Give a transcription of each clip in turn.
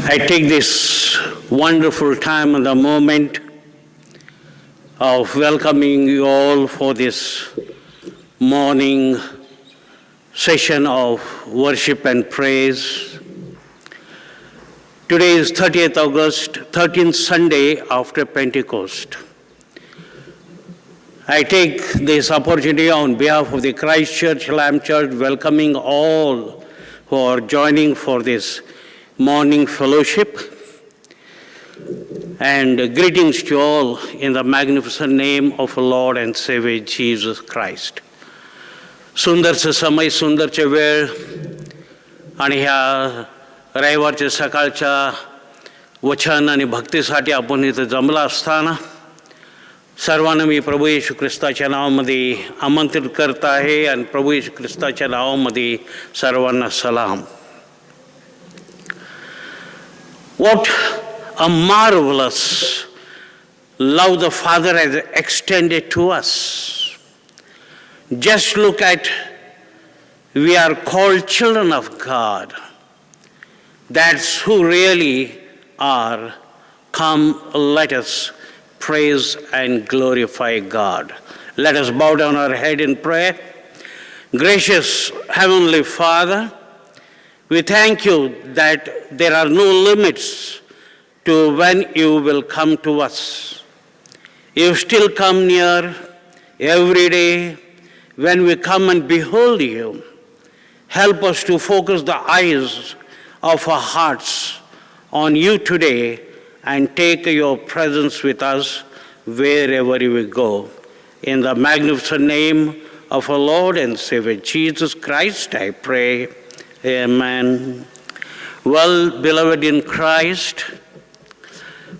I take this wonderful time and the moment of welcoming you all for this morning session of worship and praise. Today is 30th August, 13th Sunday after Pentecost. I take this opportunity on behalf of the Christ Church, Lamb Church, welcoming all who are joining for this morning fellowship. And greetings to all in the magnificent name of our Lord and Savior Jesus Christ. सुंदरचं समय, सुंदरचे वेळ आणि ह्या रविवारच्या सकाळच्या वचन आणि भक्तीसाठी आपण इथं जमला असताना सर्वांना मी प्रभू येशू ख्रिस्ताच्या नावामध्ये आमंत्रित करत आहे आणि प्रभू येशू ख्रिस्ताच्या नावामध्ये सर्वांना सलाम. What a marvelous love the Father has extended to us. Just look at, we are called children of God. That's who really are. Come, let us praise and glorify God. Let us bow down our head in prayer. Gracious Heavenly Father, we thank you that there are no limits to when you will come to us. You still come near every day when we come and behold you. Help us to focus the eyes of our hearts on you today and take your presence with us wherever we go. In the magnificent name of our Lord and Savior Jesus Christ, I pray. Amen. Well, beloved in Christ,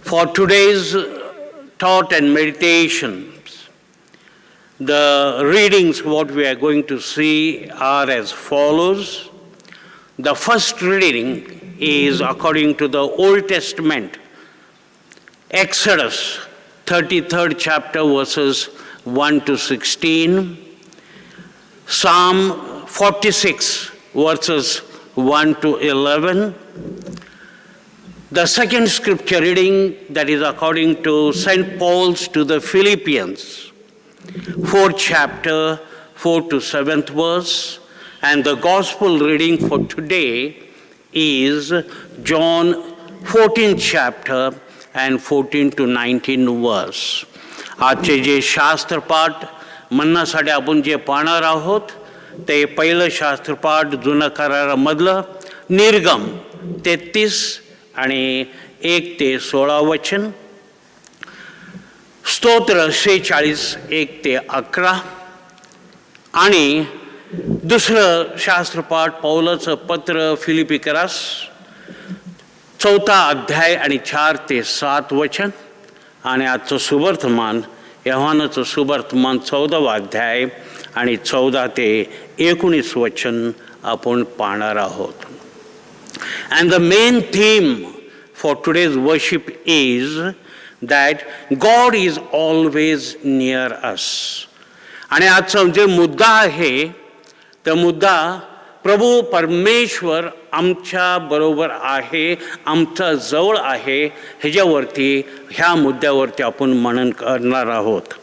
for today's thought and meditations, the readings what we are going to see are as follows. The first reading is according to the Old Testament, Exodus 33rd chapter verses 1 to 16, Psalm 46 verses 1 to 11. The second scripture reading, that is according to St. Paul's to the Philippians, 4th chapter, 4 to 7th verse. And the gospel reading for today is John 14th chapter and 14 to 19 verse. आजचे जे शास्त्रपाठ म्हणण्यासाठी आपण जे पाहणार आहोत ते पहिलं शास्त्रपाठ जुनं करारामधलं निर्गम 33 आणि 1 ते 16 वचन, स्तोत्र 46 1 ते 11 आणि दुसरं शास्त्रपाठ पौलाचं पत्र फिलिपिकरास 4था अध्याय आणि 4 ते 7 वचन आणि आजचं सुवर्तमान योहानाचं सुवर्तमान 14वा अध्याय आणि 14 ते 19 वचन आपण पाहणार आहोत. And the main theme for today's worship is that God is always near us. आणि आजचा जे मुद्दा आहे तो मुद्दा प्रभू परमेश्वर आमच्या बरोबर आहे, आमच्या जवळ आहे, ह्याच्यावरती ह्या मुद्द्यावरती आपण मनन करणार आहोत.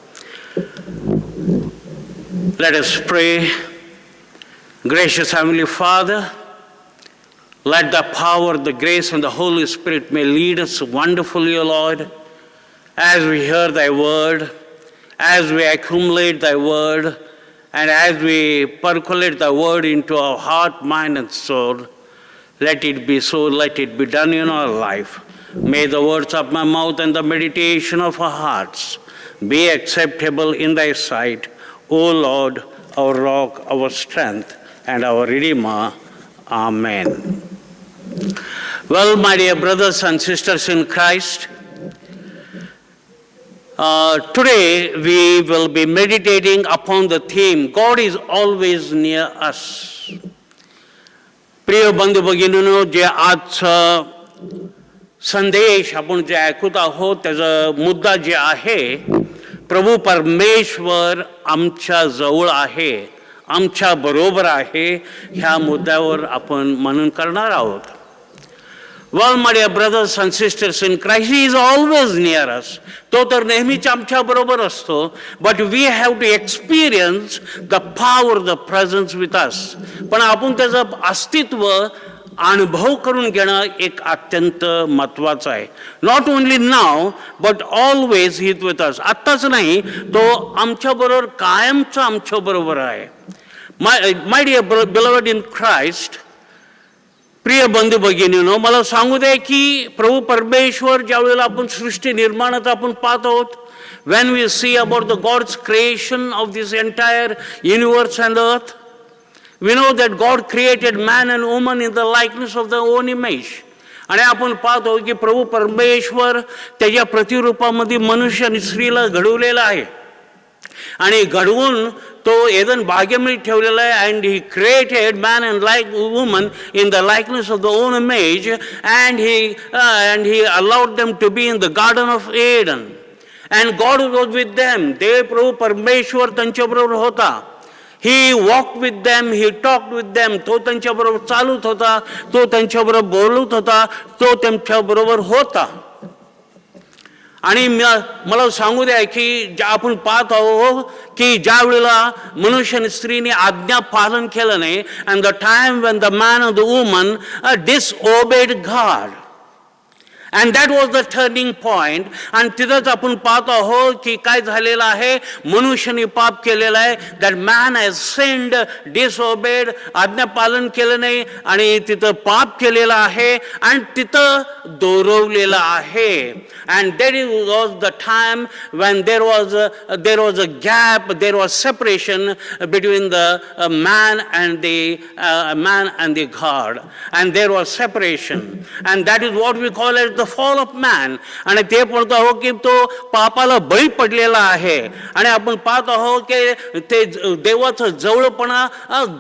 Let us pray. Gracious Heavenly Father, let the power, the grace, and the Holy Spirit may lead us wonderfully, O Lord, as we hear Thy word, as we accumulate Thy word, and as we percolate the word into our heart, mind, and soul. Let it be so, let it be done in our life. May the words of my mouth and the meditation of our hearts be acceptable in Thy sight, O Lord, our rock, our strength, and our Redeemer. Amen. Well, my dear brothers and sisters in Christ, today we will be meditating upon the theme, God is always near us. प्रिय बंधू भगिनींनो, जे आजचा संदेश आपण जे ऐकत आहोत त्याचा मुद्दा जे आहे, प्रभू परमेश्वर आमच्या जवळ आहे, आमच्या बरोबर आहे, ह्या मुद्द्यावर आपण मनन करणार आहोत. Well, my dear brothers and sisters in Christ, He is always near us. तो तर नेहमीच आमच्या बरोबर असतो. But we have to experience the power, the presence with us. पण आपण त्याचं अस्तित्व अनुभव करून घेणं एक अत्यंत महत्वाचं आहे. Not only now but always he with us. आत्ताच नाही, तो आमच्याबरोबर कायमचं आमच्याबरोबर आहे. माय डिअर बिलव्हड इन क्राइस्ट, प्रिय बंधू भगिनीनो, मला सांगू दे की प्रभू परमेश्वर ज्या वेळेला आपण सृष्टी निर्माणात आपण पाहत आहोत, when we see about the God's creation of this entire universe and earth, we know that God created man and woman in the likeness of their own image. आणि आपण पाहतो की प्रभू परमेश्वर त्याच्या प्रतिरूपामध्ये मनुष्य आणि स्त्रीला घडवलेला आहे आणि घडवून तो एदन बागेमध्ये ठेवलेला आहे. And he created man and like woman in the likeness of the own image and he allowed them to be in the garden of Eden. And God was with them. ते प्रभू परमेश्वर त्यांच्याबरोबर होता. He walked with them, he talked with them. तो त्यांच्याबरोबर चालत होता, तो त्यांच्याबरोबर बोलत होता, तो त्यांच्याबरोबर होता. आणि मला सांगू द्या की आपण पाहत आहोत की ज्या वेळेला मनुष्य आणि स्त्रीने आज्ञा पालन केलं नाही, and the time when the man and the woman disobeyed God. And that was the turning point. आणि तिथंच आपण पाहतो आहोत की काय झालेलं आहे. मनुष्याने पाप केलेलं आहे. That man has sinned, disobeyed, आज्ञा पालन केलं नाही आणि तिथं पाप केलेलं आहे आणि तिथं दोरवलेलं आहे. And that was the time when there was a gap, there was separation between the man and the God. And there was separation. And that is what we call it the fall of man. आणि ते म्हणतो आहोत की तो पापाला बळी पडलेला आहे. आणि आपण पाहत आहोत की ते देवाचं जवळपणा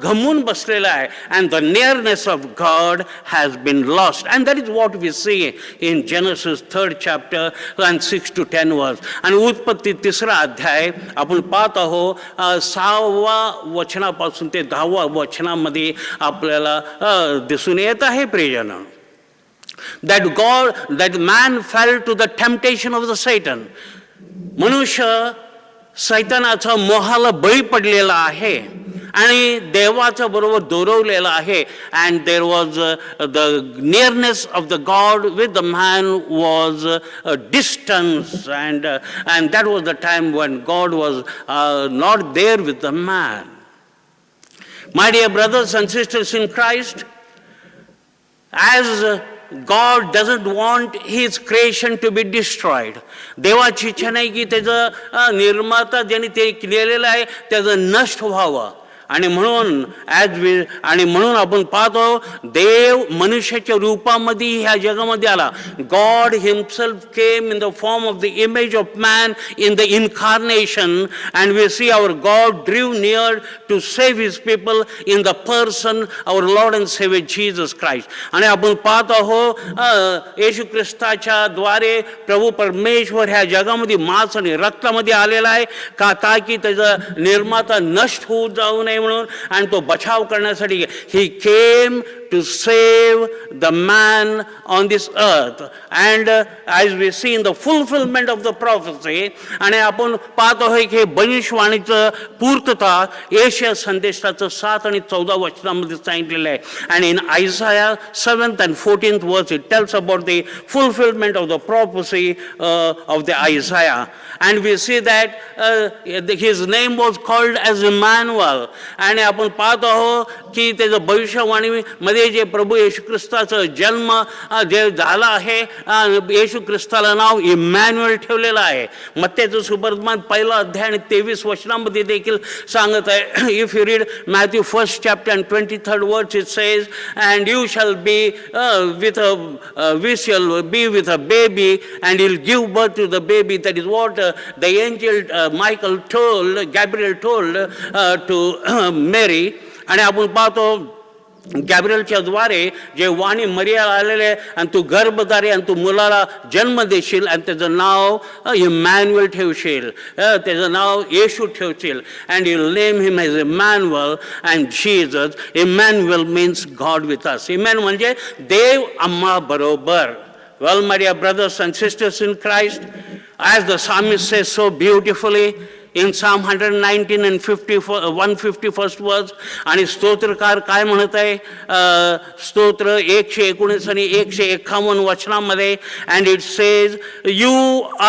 गमून बसलेला आहे. And the nearness of God has been lost. And that is what we see in Genesis 3rd chapter and 6 to 10 verse. आणि उत्पत्ती 3रा अध्याय आपण पाहत आहोत 6व्या वचनापासून ते 10व्या वचनामध्ये आपल्याला दिसून येत आहे प्रियजन. that man fell to the temptation of the Satan. मनुष्य सैतानाचा मोहाला बळी पडलेला आहे आणि देवाच्या बरोबर दोरवलेला आहे. and there was the nearness of the God with the man was a distance, and that was the time when God was not there with the man. My dear brothers and sisters in Christ, as God doesn't want his creation to be destroyed. देवाची इच्छा नाही की त्याचं निर्माता ज्यांनी ते केलेलं आहे त्याचं नष्ट व्हावं. आणि म्हणून आपण पाहतो देव मनुष्याच्या रूपामध्ये ह्या जगामध्ये आला. God himself came in the form of the image of man in the incarnation. And we see our God drew near to save his people in the person our Lord and saviour Jesus Christ. आणि आपण पाहत आहोत येशू ख्रिस्ताच्या द्वारे प्रभू परमेश्वर ह्या जगामध्ये मांस आणि रक्तामध्ये आलेला आहे का ताकी त्याचा निर्माता नष्ट होऊ जाऊ नये म्हणून. आणि तो बचाव करण्यासाठी he came to save the man on this earth. And as we see in the fulfillment of the prophecy, आणि आपण पाहतो आहे की भविष्यवाणीचं पूर्तता येशया संदेशाचं 7 आणि 14 वचनामध्ये सांगितलेलं आहे. And in Isaiah 7th and 14th verse it tells about the fulfillment of the prophecy of the Isaiah. And we see that his name was called as Emmanuel. आणि आपण पाहतो आहोत की त्याचं भविष्यवाणीमध्ये जे प्रभू येशू ख्रिस्ताचा जन्म जे झाला आहे, येशू ख्रिस्ताला नाव इमॅन्युअल ठेवलेलं आहे. मत्तेचं सुवर्तमान 1ला अध्याय आणि 23 वचनामध्ये देखील सांगत आहे. If you read Matthew 1st chapter and 23rd verse it says, and you shall be with a baby and he'll give birth to the baby. That is what the angel Gabriel told to Mary. आणि आपण पाहतो गॅब्रिएलच्या द्वारे जे वाणी मरियाला आलेले आहे, आणि तू गर्भधारी आणि तू मुलाला जन्म देशील आणि त्याचं नाव इमॅन्युअल ठेवशील, त्याचं नाव येशू ठेवशील, and you name him as Emmanuel and Jesus. Emmanuel means God with us. Emmanuel म्हणजे देव आम्हा बरोबर. Well, my dear brothers and sisters in Christ, as the psalmist says so beautifully in Psalm 119 and 151st verse, आणि स्तोत्रकार काय म्हणत आहे स्तोत्र 119 आणि 151 वचनामध्ये, and it says, you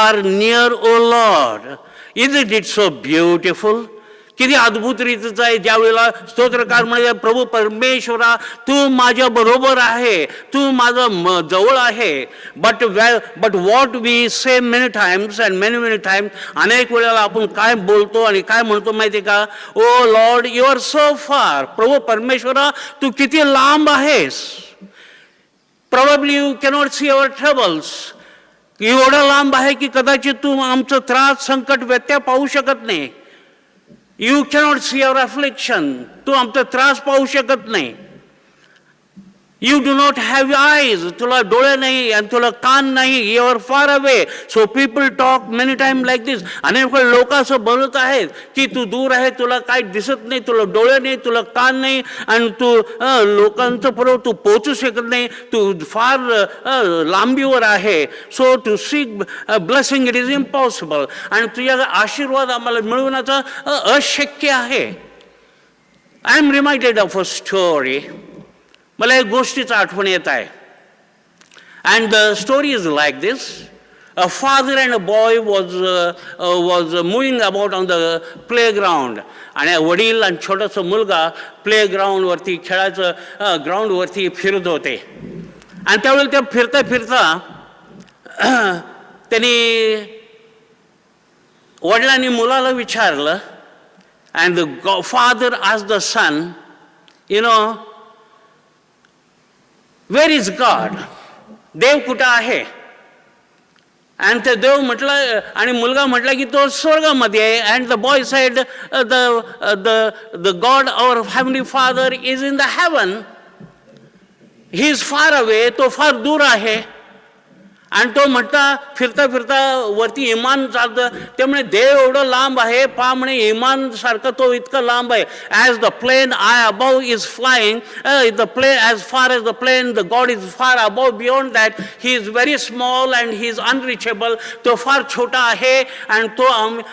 are near, O Lord. Isn't it so beautiful? किती अद्भुत रीतीचं आहे. ज्या वेळेला स्तोत्रकार म्हणजे प्रभू परमेश्वरा तू माझ्या बरोबर आहे, तू माझं जवळ आहे. But what we say many times and many times, अनेक वेळेला आपण काय बोलतो आणि काय म्हणतो माहिती आहे का? O Lord you are so far. प्रभू परमेश्वरा तू किती लांब आहेस. Probably you cannot see our troubles. एवढं लांब आहे की कदाचित तू आमचं त्रास संकट व्यत्यय पाहू शकत नाही. You cannot see our affliction. तू आमचा त्रास पाहू शकत नाही. You do not have eyes. तुला डोळे नाही आणि तुला कान नाही. You are far away. So people talk many times like this. अनेक वेळ लोक असं बोलत आहेत की तू दूर आहे, तुला काही दिसत नाही, तुला डोळे नाही, तुला कान नाही, आणि तू लोकांचं बरोबर तू पोहोचू शकत नाही, तू फार लांबीवर आहे. So to seek blessing it is impossible. आणि तुझ्या आशीर्वाद आम्हाला मिळवण्याचं अशक्य आहे. I am reminded of a story. मला एक गोष्टीचं आठवण येत आहे. And the story is like this. A father and a boy was moving about on the playground. आणि वडील आणि छोटासा मुलगा प्ले ग्राउंडवरती खेळायचं ग्राउंडवरती फिरत होते. आणि त्यावेळेला त्या फिरता फिरता त्यांनी वडिलांनी मुलाला विचारलं, अँड द फादर आज the son, you know, where is God? देव कुठं आहे? आणि ते देव म्हटलं, आणि मुलगा म्हटला की तो स्वर्गामध्ये आहे. And the boy said the God our heavenly father is in the heaven. He is far away. तो फार दूर आहे. आणि तो म्हणता फिरता फिरता वरती इमान चालतं. त्यामुळे देव एवढं लांब आहे पहा म्हणे, इमान सारखं तो इतकं लांब आहे. As the plane I above is flying, the plane as far as the plane the God is far above beyond that. He is very small and he is unreachable. तो फार छोटा आहे आणि तो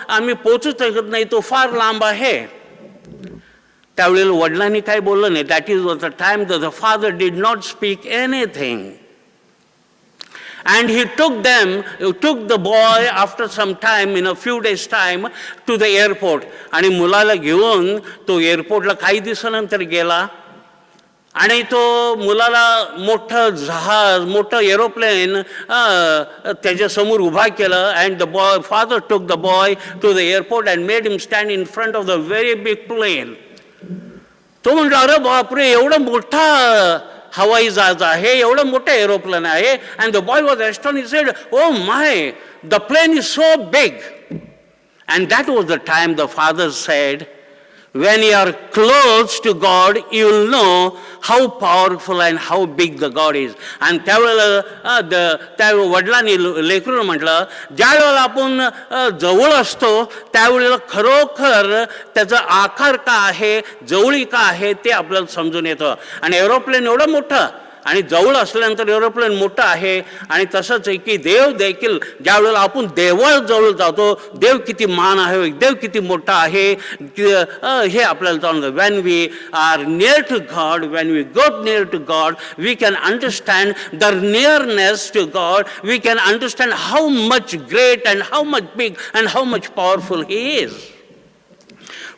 आम्ही पोचू शकत नाही, तो फार लांब आहे. त्यावेळेला वडिलांनी काय बोललं नाही. That is the time the father did not speak anything. And he took the boy after some time, in a few days time, to the airport. आणि मुलाला घेऊन तो एअरपोर्टला काही दिवसानंतर गेला. आणि तो मुलाला मोठं जहाज, मोठं एरोप्लेन त्याच्यासमोर उभा केलं. And the boy father took the boy to the airport and made him stand in front of the very big plane. तो म्हटला, अरे बापरे, एवढं मोठा हवाई जहाज आहे, एवढं मोठं एरोप्लेन आहे. And the boy was astonished. Said, oh my, the plane is so big. And that was the time the father said, when you are close to God, you will know how powerful and how big the God is. आणि त्यावेळेला त्या वडिलांनी लेकरून म्हटलं, ज्या वेळेला आपण जवळ असतो त्यावेळेला खरोखर त्याचा आकार का आहे, जवळी का आहे ते आपल्याला समजून येतं. आणि एरोप्लेन एवढं मोठं आणि जवळ असल्यानंतर एरोप्लेन मोठं आहे. आणि तसंच आहे की देव देखील ज्या वेळेला आपण देवाजवळ जातो, देव किती महान आहे, देव किती मोठा आहे हे आपल्याला जाणवतं. When we are near to God, when we go near to God, we can understand the nearness to God. We can understand how much great and how much big and how much powerful he is.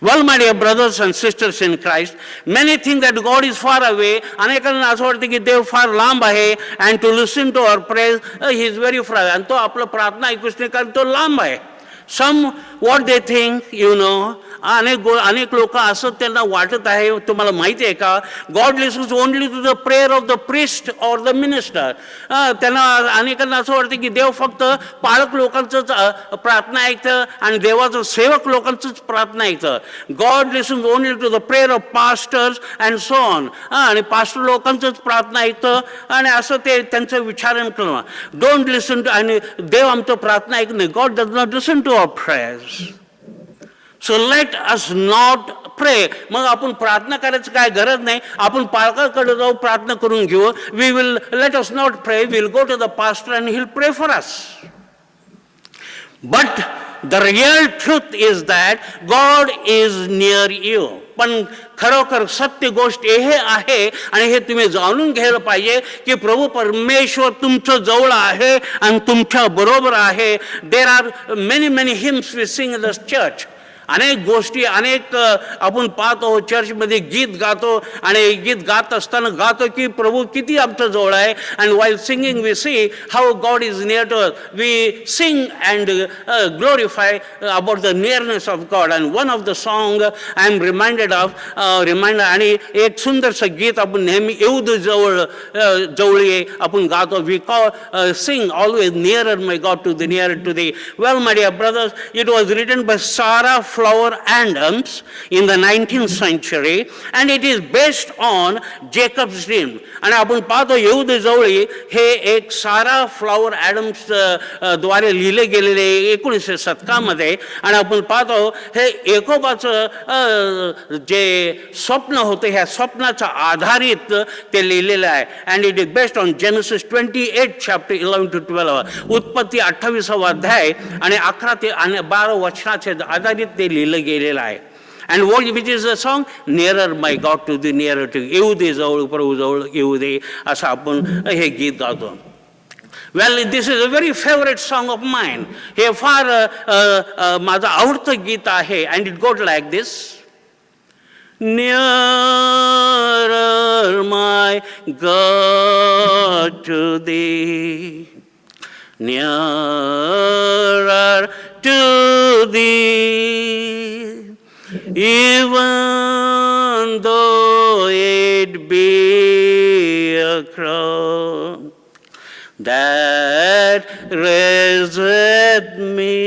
Well, my dear brothers and sisters in Christ, many think that God is far away. अनेकांना असं वाटतं की देव फार लांब आहे. And to listen to our praise, he is very far. आणि तो आपलं प्रार्थना ऐकूच नाही कारण तो लांब आहे. Some what they think, अनेक लोक असं त्यांना वाटत आहे, तुम्हाला माहिती आहे का, God listens only to the prayer of the priest or the minister. त्यांना अनेकांना असं वाटतं की देव फक्त पाळक लोकांचंच प्रार्थना ऐकतं आणि देवाचं सेवक लोकांचंच प्रार्थना ऐकतं. God listens only to the prayer of pastors and so on. आणि पास्टर लोकांचंच प्रार्थना ऐकतं आणि असं ते त्यांचं विचारण करणं. डोंट लिसन टू, आणि देव आमचं प्रार्थना ऐकत नाही. God does not listen to our prayers. So let us not pray. मग आपण प्रार्थना करायची काय गरज नाही, आपण पालकाकडे जाऊ प्रार्थना करून घेऊ. We will let us not pray, will go to the pastor and he will pray for us. But the real truth is that God is near you. पण खरोखर सत्य गोष्ट हे आहे, आणि हे तुम्ही जाणून घ्यायला पाहिजे की प्रभू परमेश्वर तुमचं जवळ आहे आणि तुमच्या बरोबर आहे. There are many hymns we sing in the church. अनेक गोष्टी आपण पाहतो चर्चमध्ये गीत गातो, आणि गीत गात असताना गातो की प्रभू किती आमच्या जवळ आहे. And while singing we see how God is near to us. We sing and glorify about the nearness of God. And one of the song I am reminded of आणि एक सुंदरसं गीत आपण नेहमी येऊ दे जवळ आपण गातो. We call sing always nearer my God to the near to the. Well my dear brothers, it was written by Sarah Flower Adams in the 19th century, and it is based on Jacob's dream. आणि आपण पाहतो येऊदे जवळी हे एक सारा flower Adams द्वारे लिहिले गेलेले 19व्या शतकामध्ये. आणि आपण पाहतो हे एकोबाचं जे स्वप्न होतं, ह्या स्वप्नाच्या आधारित ते लिहिलेलं आहे. And it is based on genesis 28 chapter 11 to 12. उत्पत्ती 28वा अध्याय आणि 11 ते 12 वचनाचे आधारित ते लिहिलं गेलेलं आहे. And what which is a song, nearer my God to the nearer to. येऊ दे जवळ प्रभू जवळ येऊ दे, असं आपण हे गीत गातो. Well, this is a very favourite song of mine. हे फार माझं आवडतं गीत आहे. And it goes like this. Nearer my God to thee, nearer to thee, even though it be a crown that raiseth me,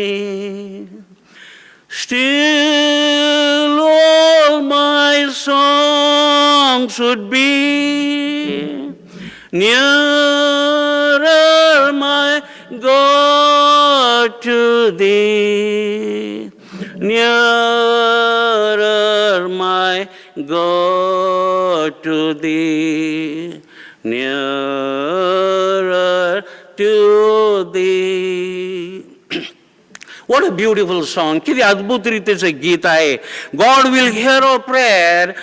still all my songs should be nearer my God to thee, nearer my God to thee, nearer to thee. What a beautiful song. किती अद्भुत रीतीचं गीत आहे. God will hear our prayer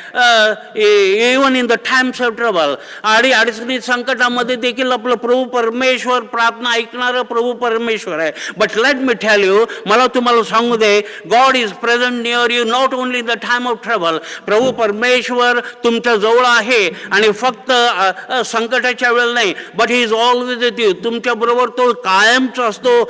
even in the times of trouble. आणि अडचणीत संकटामध्ये देखील आपलं प्रभू परमेश्वर प्रार्थना ऐकणारं प्रभू परमेश्वर आहे. But let me tell you, मला तुम्हाला सांगू दे, God is present near you not only in the time of trouble. प्रभू परमेश्वर तुमच्या जवळ आहे, आणि फक्त संकटाच्या वेळेला नाही, but he is always with you. तुमच्या बरोबर तो कायमच असतो.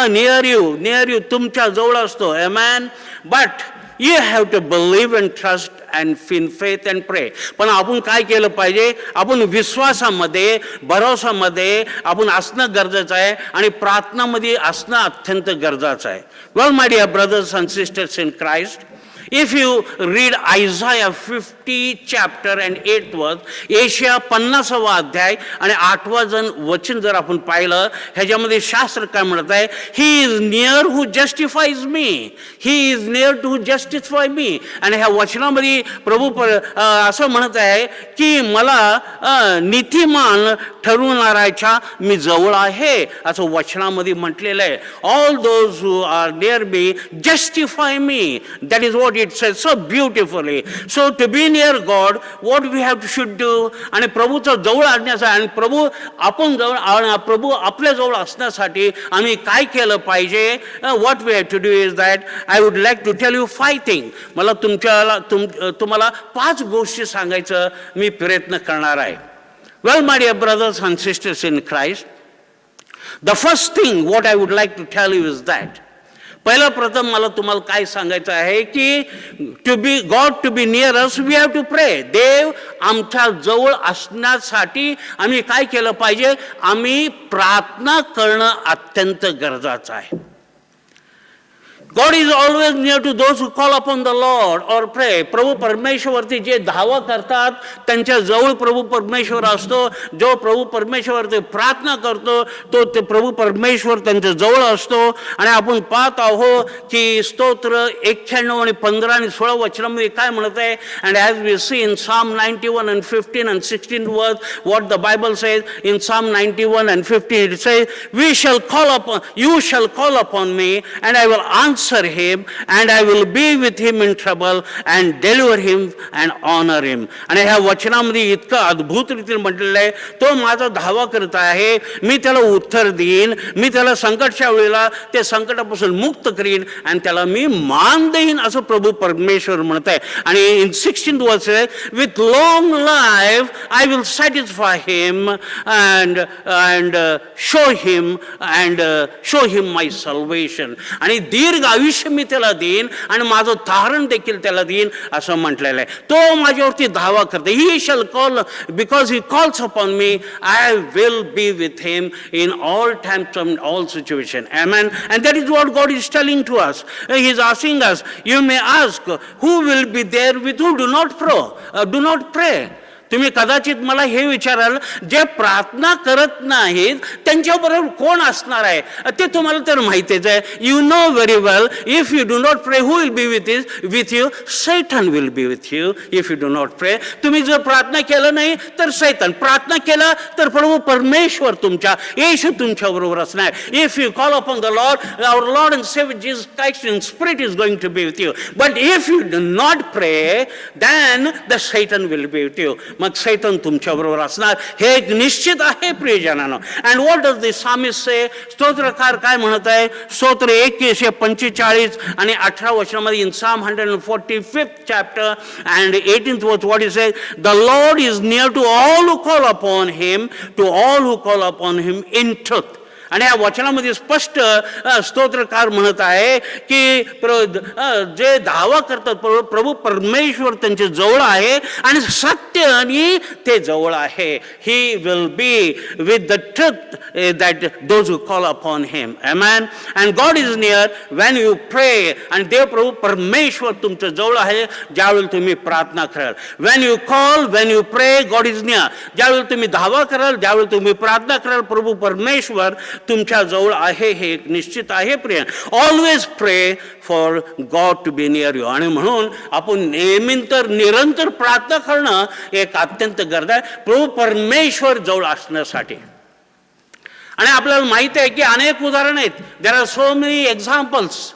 नियर यू तुमच्या जवळ असतो. आमेन. But you have to believe and trust and in faith and pray. पण आपण काय केलं पाहिजे, आपण विश्वासामध्ये भरोसामध्ये आपण असणं गरजेचं आहे, आणि प्रार्थनामध्ये असणं अत्यंत गरजेचं आहे. Well my dear brothers and sisters in Christ, if you read Isaiah 50 chapter and 8th verse, एशिया 50वा अध्याय आणि 8वां वचन जर आपण पाहिलं, ह्याच्यामध्ये शास्त्र काय म्हणत आहे, he is near who justifies me, he is near to justify me. आणि ह्या वचनामध्ये प्रभू असं म्हणत आहे की मला नीतिमान ठरवणाऱ्याच्या मी जवळ आहे, असं वचनामध्ये म्हटलेलं आहे. All those who R near me justify me. That is what it says so beautifully. So to be near God, what we should do, आणि प्रभूचं जवळ आणण्यासाठी, आणि प्रभू आपण जवळ, प्रभू आपल्या जवळ असण्यासाठी आम्ही काय केलं पाहिजे, what we have to do is that I would like to tell you 5 things. मला तुम्हाला 5 गोष्टी सांगायचं मी प्रयत्न करणार आहे. Well, my dear brothers and sisters in Christ, the first thing what I would like to tell you is that पहिलं प्रथम मला तुम्हाला काय सांगायचं आहे की God to be near us we have to pray. देव आमच्या जवळ असण्यासाठी आम्ही काय केलं पाहिजे? आम्ही प्रार्थना करणं अत्यंत गरजेचं आहे. God is always near to those who call upon the Lord or pray. प्रभू परमेश्वरती जे धावा करतात त्यांच्या जवळ प्रभू परमेश्वर असतो. जो प्रभू परमेश्वरती प्रार्थना करतो तो ते प्रभू परमेश्वर त्यांच्या जवळ असतो. आणि आपण पाहत आहोत की स्तोत्र 91 आणि 15 आणि 16 वचनामध्ये काय म्हणत आहे? And as we see in Psalm 91 and 15 and 16 verse, what the Bible says in Psalm 91 and 15, it says, you shall call upon me and I will answer him, and I will be with him in trouble and deliver him and honor him. आणि ह्या वचनामध्ये इतकं अद्भुत रीतीने म्हटलेलं आहे, तो माझा धावा करत आहे, मी त्याला उत्तर देईन, मी त्याला संकटच्या वेळेला ते संकटापासून मुक्त करीन आणि त्याला मी मान देईन असं प्रभू परमेश्वर म्हणत आहे. आणि in 16th verse, with long life I will satisfy him and show him my salvation. आणि दीर्घ आयुष्य मी त्याला देईन आणि माझं तारण देखील त्याला देईन असं म्हटलेलं आहे. तो माझ्यावरती धावा करते. He shall call because he calls upon me, I will be with him in all times and all situation. Amen. And that is what God is telling to us. He is asking us, you may ask, who will be there with who do not pray. तुम्ही कदाचित मला हे विचाराल, जे प्रार्थना करत नाहीत त्यांच्याबरोबर कोण असणार आहे? ते तुम्हाला तर माहितीच आहे. You know very well, if you do not pray, who will be with you? सैतान will be with you if you do not pray. तुम्ही जर प्रार्थना केलं नाही तर सैतान, प्रार्थना केला तर प्रभू परमेश्वर तुमच्या येशू तुमच्या बरोबर असणार. If you call upon the Lord, our Lord and saviour Jesus Christ in spirit is going to be with you. But if you do not pray, then the Satan will be with you. मग सैतान तुमच्या बरोबर असणार हे एक निश्चित आहे प्रियजनांनो. And what does the psalmist say? स्तोत्रकार काय म्हणत आहे? स्तोत्र 145 आणि 18 वचनामध्ये in Psalm 145th chapter and 18th verse, what he says, the Lord is near to all who call upon him, to all who call upon him in truth. आणि या वचनामध्ये स्पष्ट स्तोत्रकार म्हणत आहे की जे धावा करतात प्रभू परमेश्वर त्यांच्या जवळ आहे आणि सत्याने ते जवळ आहे. He will be with the truth that those who call upon him. Amen. And God is near when you प्रे. आणि देव प्रभू परमेश्वर तुमच्या जवळ आहे ज्यावेळी तुम्ही प्रार्थना कराल. When you call, when you प्रे, गॉड इज नियर. ज्यावेळी तुम्ही धावा कराल, ज्यावेळी तुम्ही प्रार्थना कराल, प्रभू परमेश्वर तुमच्या जवळ आहे हे एक निश्चित आहे. प्रिय, always pray for God to be near you. आणि म्हणून आपण निरंतर प्रार्थना करणं एक अत्यंत गरज आहे प्रभू परमेश्वर जवळ असण्यासाठी. आणि आपल्याला माहिती आहे की अनेक उदाहरण आहेत. There are so many examples.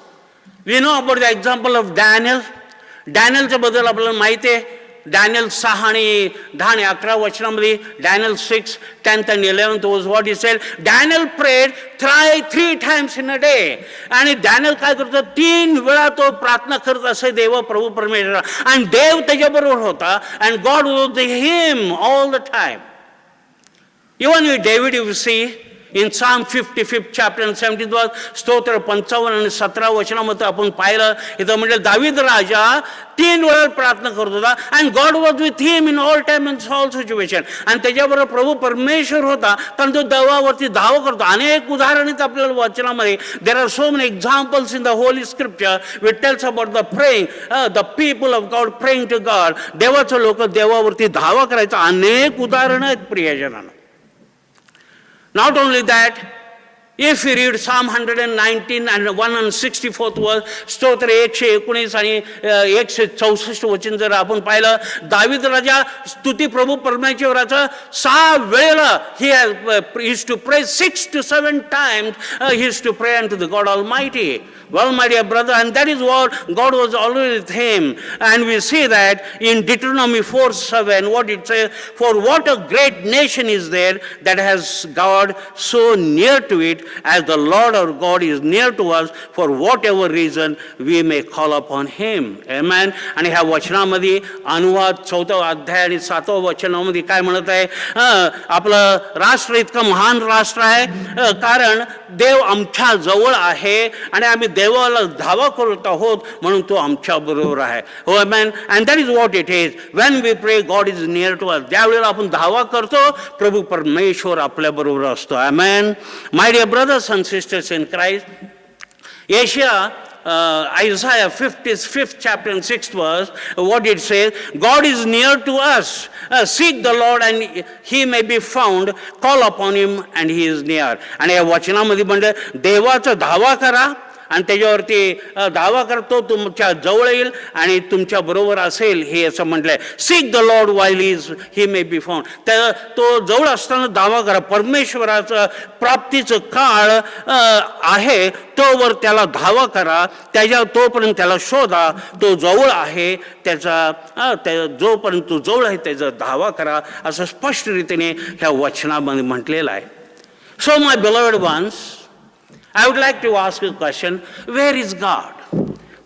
We know about the example of Daniel. डॅनियलच्या बद्दल आपल्याला माहिती आहे. डॅनियल 6 आणि 10 आणि 11 वचनामध्ये, Daniel 6:10 and 11 was what he said. Daniel prayed three times in a day. आणि डॅनियल काय करतो? 3 वेळा तो प्रार्थना करत असे देव प्रभू परमेश्वर. आणि देव त्याच्याबरोबर होता. and God was with him all the time. Even with David you see in Psalm 55th chapter and 17th verse, स्तोत्र 55 आणि 17 वचनामध्ये आपण पाहिलं, इथं म्हणजे दावीद राजा 3 वेळा प्रार्थना करत होता. And God was with him in all time in all situation. आणि त्याच्याबरोबर प्रभू परमेश्वर होता कारण तो देवावरती धावा करतो. अनेक उदाहरणं आपल्याला वचनामध्ये, there are so many examples in the holy scripture which tells about the praying, the people of God praying to God. देवाचं लोक देवावरती धावा करायचं अनेक उदाहरणं आहेत प्रियजनांना. Not only that, if we read Psalm 119 and 164th verse, स्तोत्र 119 आणि 164 वचन जर आपण पाहिलं, दावीद राजा स्तुती प्रभू परमेश्वराचा 6 वेळेला he used to pray 6 to 7 times. He used to pray unto the God Almighty. Well, my dear brother, and that is what God was always with him. And we see that in Deuteronomy 4:7, what it says, for what a great nation is there that has God so near to it, as the Lord our God is near to us for whatever reason we may call upon him. Amen. आणि ह्या वचनामध्ये अनुवाद 4 अध्याय आणि 7 वचनामध्ये काय म्हणत आहे, आपलं राष्ट्र इतकं महान राष्ट्र आहे कारण देव आमच्या जवळ आहे आणि आम्ही देवाला धावा करत आहोत म्हणून तो आमच्या बरोबर आहे. हो आमेन. And that is what it is when we pray God is near to us. ज्यावेळेला आपण धावा करतो प्रभू परमेश्वर आपल्या बरोबर असतो. आमेन. My dear brothers and sisters in Christ, Isaiah 55th chapter and 6th verse, what it says, God is near to us. Seek the Lord and he may be found. Call upon him and he is near. आणि या वचनामध्ये म्हणलं देवाचा धावा करा आणि त्याच्यावरती दावा करतो तुमच्या जवळ येईल आणि तुमच्या बरोबर असेल हे असं म्हटलंय. Sick the Lord while he may be found. त्या तो जवळ असताना दावा करा. परमेश्वराचं प्राप्तीचं काळ आहे तोवर त्याला धावा करा, त्याच्या तोपर्यंत त्याला शोधा. तो जवळ आहे त्याचा जोपर्यंत तो जवळ आहे त्याचा धावा करा असं स्पष्ट रीतीने ह्या वचनामध्ये म्हटलेलं आहे. So my beloved ones, I would like to ask a question, where is God?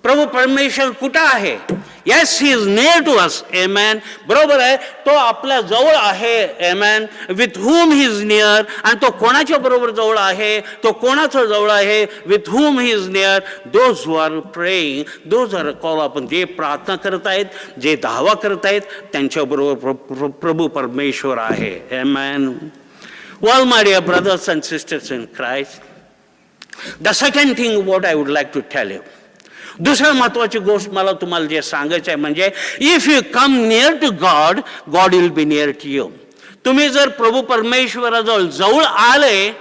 प्रभू परमेश्वर कुठं आहे? Yes, he is near to us. Amen. बरोबर आहे, तो आपल्या जवळ आहे. Amen. With whom he is near. आणि तो कोणाच्या बरोबर जवळ आहे? तो कोणाच्या जवळ आहे? With whom he is near. Those who are praying, those are called upon. जे प्रार्थना करत आहेत, जे धावा करत आहेत, त्यांच्या बरोबर प्रभू परमेश्वर आहे. Amen. Well, my dear brothers and sisters in Christ, the second thing what I would like to tell you, दुसरं महत्वाची गोष्ट मला तुम्हाला जे सांगायचं आहे म्हणजे if you come near to God, God will be near to you. तुम्ही जर प्रभू परमेश्वराजवळ जवळ आले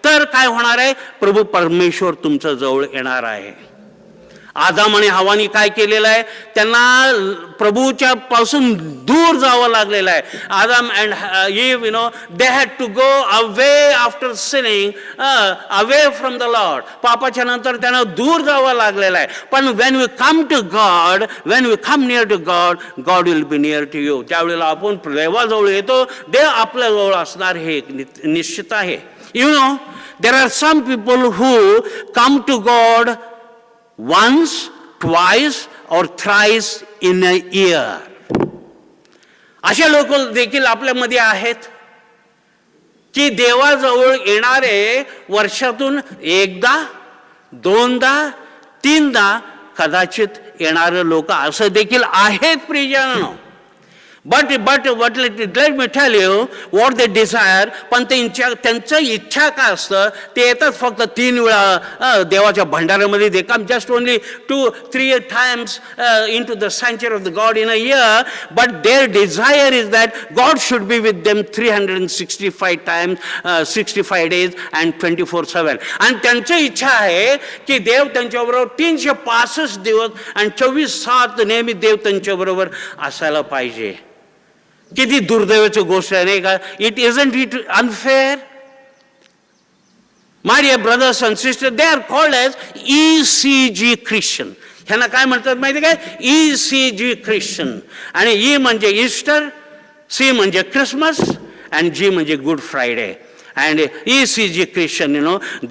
तर काय होणार आहे? प्रभू परमेश्वर तुमच्या जवळ येणार आहे. आदाम आणि हवानी काय केलेलं आहे? त्यांना प्रभूच्या पासून दूर जावं लागलेलं आहे. Adam and Eve, they had to go away after sinning, away from the Lord. पापाच्या नंतर त्यांना दूर जावं लागलेलं आहे. पण when we come to God, when we come near to God, God will be near to you. ज्यावेळेला आपण देवाजवळ येतो देव आपल्याजवळ असणार हे निश्चित आहे. There are some people who come to God once, twice or thrice in a year. असे लोक देखील आपल्यामध्ये आहेत की देवाजवळ येणारे वर्षातून एकदा, दोनदा, तीनदा कदाचित येणारे लोक असं देखील आहेत प्रियजनांनो. But let me tell you what they desire. पण त्यांचं इच्छा काय असतं? ते येतात फक्त 3 वेळा देवाच्या भंडारामध्ये. they come just only 2-3 times into the sanctuary of the God in a year. But their desire is that God should be with them 365 times, 65 days and 24/7. आणि त्यांची इच्छा आहे की देव त्यांच्याबरोबर 365 दिवस आणि 24 तास नेहमी देव त्यांच्याबरोबर असायला पाहिजे. किती दुर्दैवाची गोष्ट आहे नाही का? It isn't it unfair? My dear brothers and sister, they are called as ECG Christian. ह्यांना काय म्हणतात माहिती काय? ECG Christian. आणि ई म्हणजे ईस्टर, सी म्हणजे क्रिसमस अँड जी म्हणजे good Friday. And ECG Christian,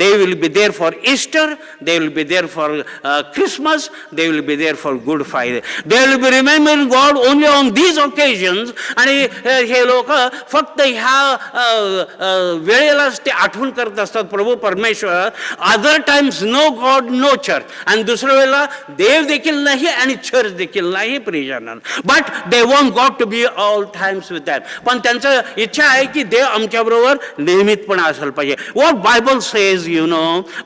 they will be there for Easter, they will be there for Christmas, they will be there for Good Friday. They will be remembering God only on these occasions. आणि हे लोक फक्त ह्या वेळेलाच ते आठवण करत असतात प्रभू परमेश्वर. Other times no God no church. आणि दुसऱ्या वेळेला देव देखील नाही आणि चर्च देखील नाही प्रियजन. But they want God to be all times with that. पण त्यांचं इच्छा आहे की देव आमच्याबरोबर नेहमी पण असायला पाहिजे. व्हॉट बायबल सेज,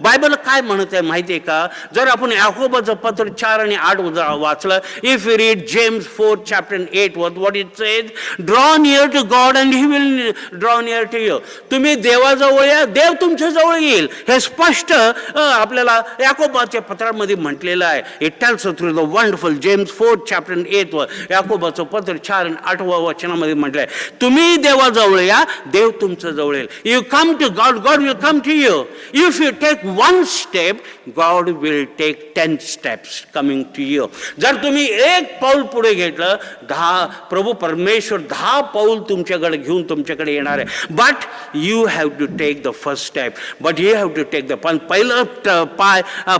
बायबल काय म्हणत आहे माहिती आहे का? जर आपण याकोबाचं पत्र 4 आणि 8 वाचलं, if you read James 4 chapter 8, what it says, draw near to God and he will draw near to you. तुम्ही देवाजवळ या, देव तुमच्या जवळ येईल. हे स्पष्ट आपल्याला याकोबाच्या पत्रामध्ये म्हटलेलं आहे. It tells through the wonderful James 4 chapter 8 वर याकोबाचं पत्र 4 आणि 8 वचनामध्ये म्हटलंय, तुम्ही देवाजवळ या, देव तुमच्या जवळ येईल. You come to God, God will come to you. If you take one step, God will take 10 steps coming to you. जर तुम्ही एक पाऊल पुढे घेतलं, प्रभू परमेश्वर 10 पाऊल तुमच्याकडे घेऊन तुमच्याकडे येणार आहे. But you have to take the first step. But you have to take the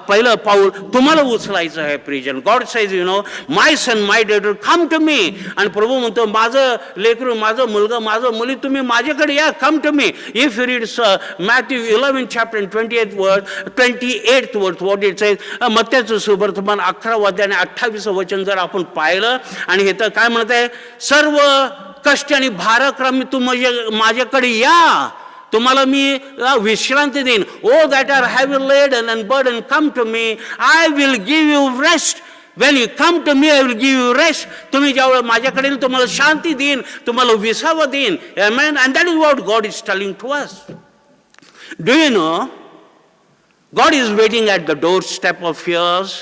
पहिलं पाऊल तुम्हाला उचलायचं आहे. Prison God says my son, my daughter, come to me. आणि प्रभू म्हणतो माझं लेकरू, माझं मुलगा, माझं मुली, तुम्ही माझ्याकडे या, come to me. If you read Matthew 11 chapter and 28th verse, what it says, मत्त्याचं सुवर्तमान 11 अध्याय आणि 28 वचन जर आपण पाहिलं, आणि हे तर काय म्हणत आहे, सर्व कष्ट आणि भाराक्रमी तुम्ही माझ्याकडे या, तुम्हाला मी विश्रांती देईन. O that are heavy laden and burden, come to me, I will give you rest. When you come to me, I will give you rest. तुम्ही ज्यावेळेला माझ्याकडे येईल, तुम्हाला शांती देईन, तुम्हाला विसावा देईन. Amen. And that is what God is telling to us. Do you know, God is waiting at the doorstep of yours.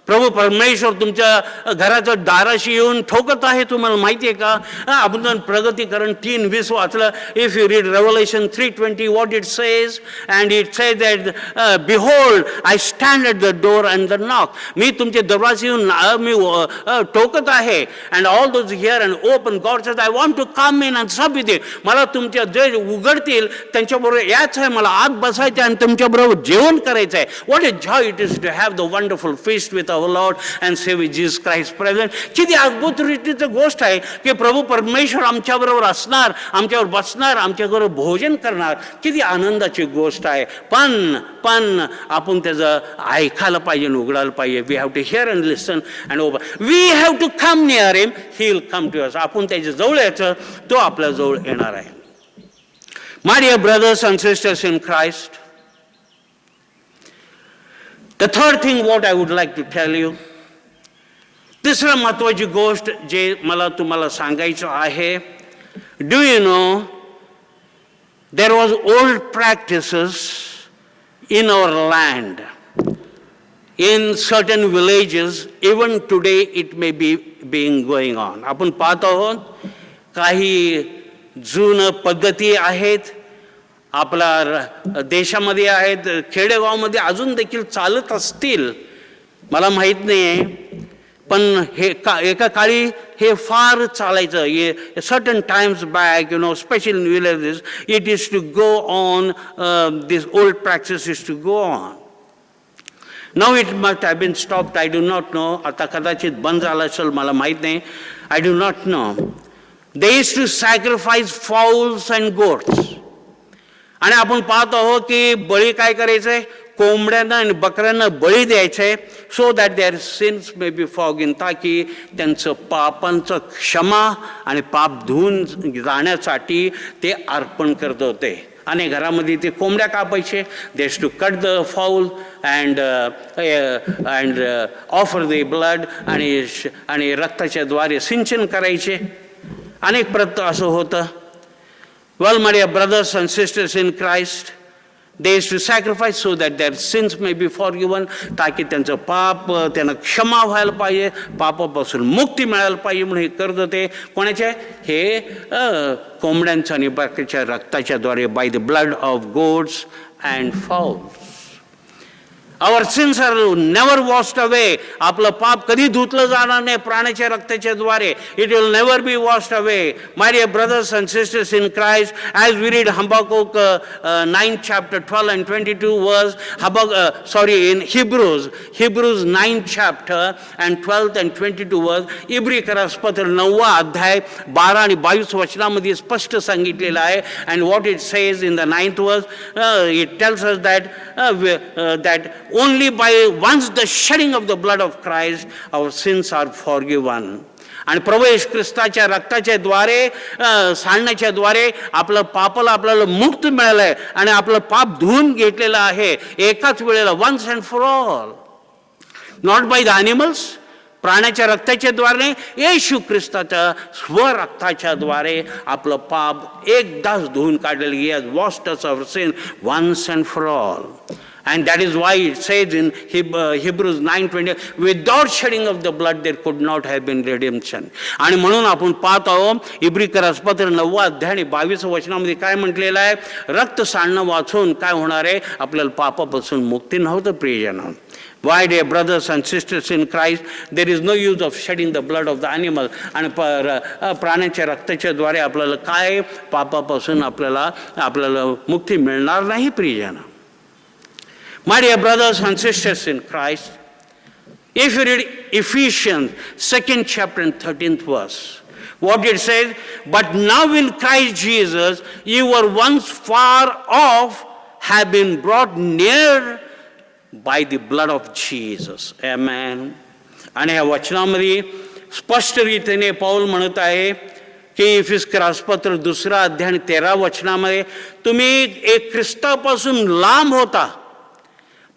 प्रभू परमेश्वर तुमच्या घराच्या दाराशी येऊन ठोकत आहे. तुम्हाला माहिती आहे का? आपण प्रगतीकरण 3:20 वाचलं. If you read Revelation 3:20, what it says, and it says that behold I stand at the door and the knock. मी तुमच्या दरवाजी येऊन मी ठोकत आहे. And all those hear and open. God says I want to come in and sup with you. मला तुमच्या जे उघडतील त्यांच्याबरोबर यायचं आहे, मला आत बसायचं आणि तुमच्याबरोबर जेवण करायचं आहे. What is joy it is to have the wonderful feast with our Lord and Savior Jesus Christ present. किती अद्भुत रीतीचं गोष्ट आहे की प्रभू परमेश्वर आमच्याबरोबर असणार, आमच्यावर बसणार, आमच्याबरोबर भोजन करणार. किती आनंदाची गोष्ट आहे. पण आपण त्याचं ऐकायला पाहिजे, उघडायला पाहिजे. We have to hear and listen and obey. We have to come near him, he will come to us. आपण त्याच्या जवळ यायचं, तो आपल्या जवळ येणार आहे. My dear brothers and sisters in Christ, the third thing what I would like to tell you, तिसरं महत्वाची गोष्ट जे मला तुम्हाला सांगायचं आहे. Do you know, there was old practices in our land, in certain villages, even today it may be being going on. आपण पाहत आहोत काही जुनं पद्धती आहेत आपल्या देशामध्ये आहेत, खेडेगावमध्ये अजून देखील चालत असतील, मला माहीत नाही आहे. पण हे एका काळी हे फार चालायचं. Certain times back, special in villages, it is to go on, this old practice is to go on. Now it must have been stopped. I do not know. आता कदाचित बंद झालं असेल, मला माहीत नाही. I do not know. They is to sacrifice fowls and goats. आणि आपण पाहत आहोत की बळी काय करायचंय, कोंबड्यांना आणि बकऱ्यांना बळी द्यायचंय, so that their sins may be forgiven, ताकी त्यांचं पापांचं क्षमा आणि पाप धुवून जाण्यासाठी ते अर्पण करत होते. आणि घरामध्ये ते कोंबड्या कापायचे. They to cut the fowl and offer the blood, आणि रक्ताच्या द्वारे सिंचन करायचे. अनेक प्रत असं होतं. Well, my dear brothers and sisters in Christ, they used to sacrifice so that their sins may be forgiven, ताकी त्यांचं पाप त्यांना क्षमा व्हायला पाहिजे, पापापासून मुक्ती मिळायला पाहिजे म्हणून हे करत होते. कोणाचे? हे कोंबड्यांच्या आणि बकऱ्याच्या रक्ताच्या द्वारे, bye the blood of goats and fowls. Our sins are never washed away. आपलं पाप कधी धुतलं जाणार नाही प्राण्याच्या रक्ताच्या द्वारे. It will never be washed away. My dear brothers and sisters in Christ, as we read Habakkuk 9 chapter 12 and 22 verse, in Hebrews 9 chapter and 12 and 22 verse, इब्रिकरास पत्र 9 अध्याय 12 आणि 22 वचनामध्ये स्पष्ट सांगितलेलं आहे. And what it says in the 9th verse, it tells us that only by once the shedding of the blood of Christ our sins are forgiven. आणि प्रभू येशू ख्रिस्ताच्या रक्ताच्या द्वारे, सांडण्याच्या द्वारे आपलं पापाला आपल्याला मुक्त मिळालंय आणि आपलं पाप धुवून घेतलेलं आहे एकाच वेळेला, once and for all. Not by the animals, प्राण्याच्या रक्ताच्या द्वारे, येशू ख्रिस्ताच्या स्वरक्ताच्या द्वारे आपलं पाप एकदाच धुवून काढलेलं. He has washed us our sin once and for all. And that is why it says in Hebrews 9:20, without shedding of the blood there could not have been redemption. आणि म्हणून आपण पाहत आहोत इब्रिकरास पत्र 9 अध्याय आणि 22 वचनामध्ये काय म्हटलेलं आहे, रक्त सांडणं वाचून काय होणार आहे, आपल्याला पापापासून मुक्ती नव्हतं प्रियजन. Why, dear brothers and sisters in Christ, there is no use of shedding the blood of the animal. आणि प्राण्याच्या रक्ताच्या द्वारे आपल्याला काय पापापासून आपल्याला मुक्ती मिळणार नाही प्रियजन. My dear brothers and sisters in Christ, if you read Ephesians 2nd chapter and 13th verse, what it says, but now in Christ Jesus, you were once far off, have been brought near by the blood of Jesus. Amen. आणि या वचनामध्ये स्पष्ट रीतीने पौल म्हणत आहे की इफिस्करास पत्र 2 अध्याय आणि 13 वचनामध्ये, तुम्ही एक ख्रिस्तापासून लांब होता,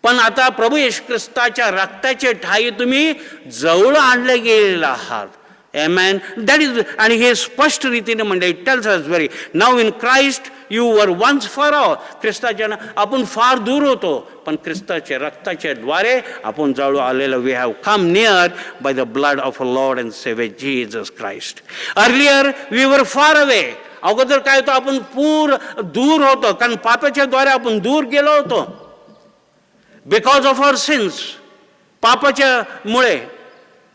पण आता प्रभू येशू ख्रिस्ताच्या रक्ताचे ठायी तुम्ही जवळ आणले गेलेले आहात. Amen. That is, आणि हे स्पष्ट रीतीने म्हणजे it tells us very, now in Christ you were once for all. ख्रिस्ताच्या आपण फार दूर होतो, पण ख्रिस्ताच्या रक्ताच्या द्वारे आपण जवळ आलेलो. We have come near by the blood of a Lord and saviour Jesus Christ. Earlier we were far away. अगोदर काय होतं, आपण पूर दूर होतो, कारण पापाच्या द्वारे आपण दूर गेलो होतो. Because of our sins, पापाच्या मुळे.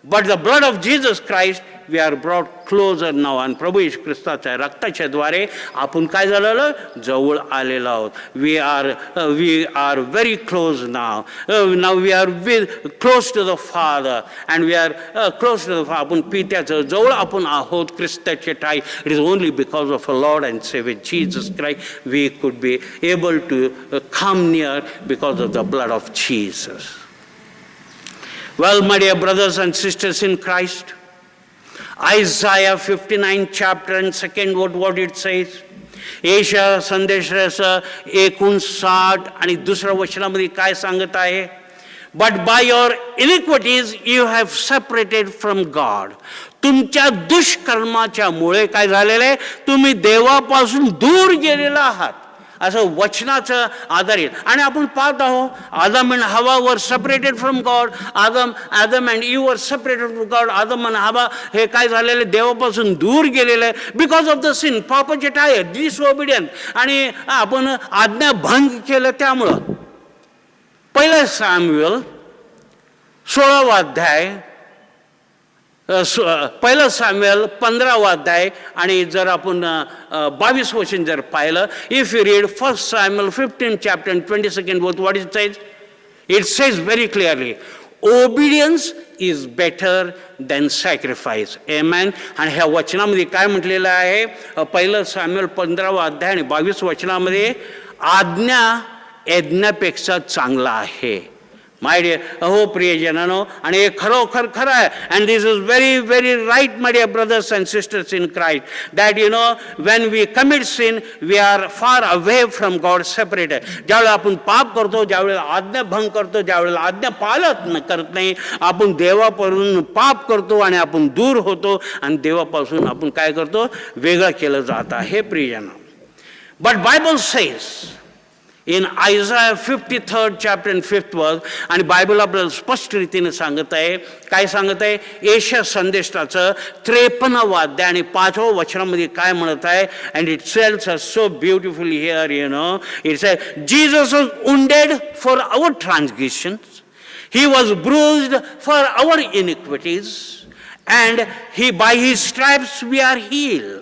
But the blood of Jesus Christ, we are brought closer now. आणि प्रभू येशू ख्रिस्ताच्या रक्ताच्या द्वारे आपण काय झालेलं, जवळ आलेलो आहोत. We are very close now. Now we are close to the Father, and we are close to the Father. आपण पित्याच्या जवळ आपण आहोत ख्रिस्ताच्या ठाई. It is only because of our Lord and Savior Jesus Christ we could be able to come near because of the blood of Jesus. Well, my dear brothers and sisters in Christ, Isaiah 59 chapter and 2nd what it says, येशया संदेशाचं 59 आणि 2 वचनामध्ये काय सांगत आहे, but by your iniquities you have separated from God. तुमच्या दुष्कर्माच्या मुळे काय झालेलं आहे, तुम्ही देवापासून दूर गेलेला आहात. असं वचनाचं आधारित. आणि आपण पाहत आहोत, आदम and Hawa were separated from God. Adam and you were separated from God. Adam and Hawa हे काय झालेले, देवापासून दूर गेलेले आहे. बिकॉज ऑफ द सिन, पापाचे टायर, डिसओबिडियन्स, आणि आपण आज्ञा भंग केलं त्यामुळं. 1 सॅम्युएल 16 अध्याय, 1 सॅम्युएल 15 अध्याय आणि जर आपण 22 वचन जर पाहिलं, if you read 1 Samuel 15 chapter and 22nd verse, what it says? It says very clearly, obedience is better than sacrifice. Amen. आणि ह्या वचनामध्ये काय म्हटलेलं आहे, 1 सॅम्युएल 15 अध्याय आणि 22 वचनामध्ये, आज्ञा यज्ञापेक्षा चांगला आहे. माय डिअर, हो प्रियजनानो, आणि हे खरोखर खरं आहे. And this is very very right my dear brothers and sisters in Christ, that you know when we commit sin we are far away from God, separated. ज्यावेळेला आपण पाप करतो, ज्यावेळेला आज्ञा भंग करतो, ज्यावेळेला आज्ञा पालन करत नाही, आपण देवापासून पाप करतो आणि आपण दूर होतो आणि देवापासून आपण काय करतो, वेगळं केलं जातं. हे प्रियजन, but Bible says in Isaiah 53rd chapter and 5th verse, आणि बायबल आपल्याला स्पष्ट रीतीने सांगत आहे, काय सांगत आहे, येशया संदेशाचं 53 अध्याय आणि 5व्या वचनामध्ये काय म्हणत आहे. And it tells us so beautifully here, you know, it say Jesus was wounded for our transgressions, he was bruised for our iniquities, and he by his stripes we are healed.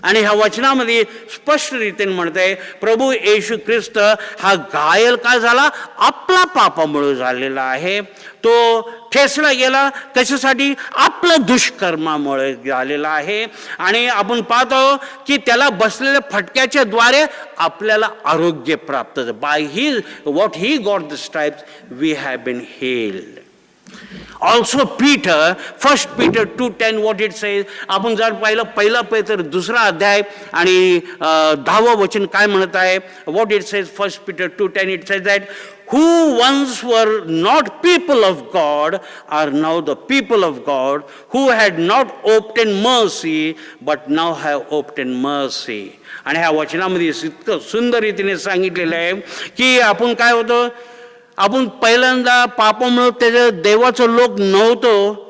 आणि ह्या वचनामध्ये स्पष्ट रीतीने म्हणत आहे, प्रभू येशू ख्रिस्त हा घायल काय झाला, आपला पापामुळे झालेला आहे. तो ठेचला गेला कशासाठी, आपल्या दुष्कर्मामुळे झालेला आहे. आणि आपण पाहतो की त्याला बसलेल्या फटक्याच्या द्वारे आपल्याला आरोग्य प्राप्त झालं. By his what he got the stripes we have been healed. Also Peter, 1 Peter 2:10, what it says, आपण जर पाहिलं 1 पेत्र 2 अध्याय आणि 10वं वचन काय म्हणत आहे, what it says, 1 Peter 2:10, it says that who once were not people of God are now the people of God, who had not obtained mercy but now have obtained mercy. आणि ह्या वचनामध्ये इतकं सुंदर रीतीने सांगितलेलं आहे की आपण काय होतं, आपण पहिल्यांदा पापामुळे त्याचं देवाचं लोक नव्हतो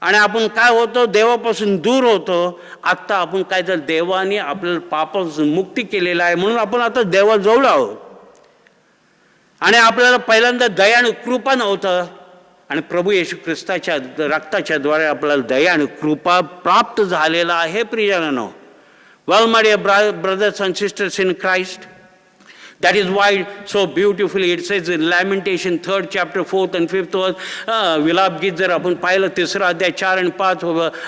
आणि आपण काय होतो, देवापासून दूर होतो. आत्ता आपण काय तर देवाने आपल्याला पापापासून मुक्ती केलेला आहे, म्हणून आपण आता देवाजवळ आहोत. आणि आपल्याला पहिल्यांदा दया आणि कृपा नव्हतं, आणि प्रभू येशू ख्रिस्ताच्या रक्ताच्या द्वारे आपल्याला दया आणि कृपा प्राप्त झालेला आहे प्रियजनांनो. Well my dear brothers and sisters in Christ, that is why so beautifully it says in Lamentation 3rd chapter 4th and 5th verse, विलाप गीत जर आपण पाहिलं 3रा अध्याय 4 आणि 5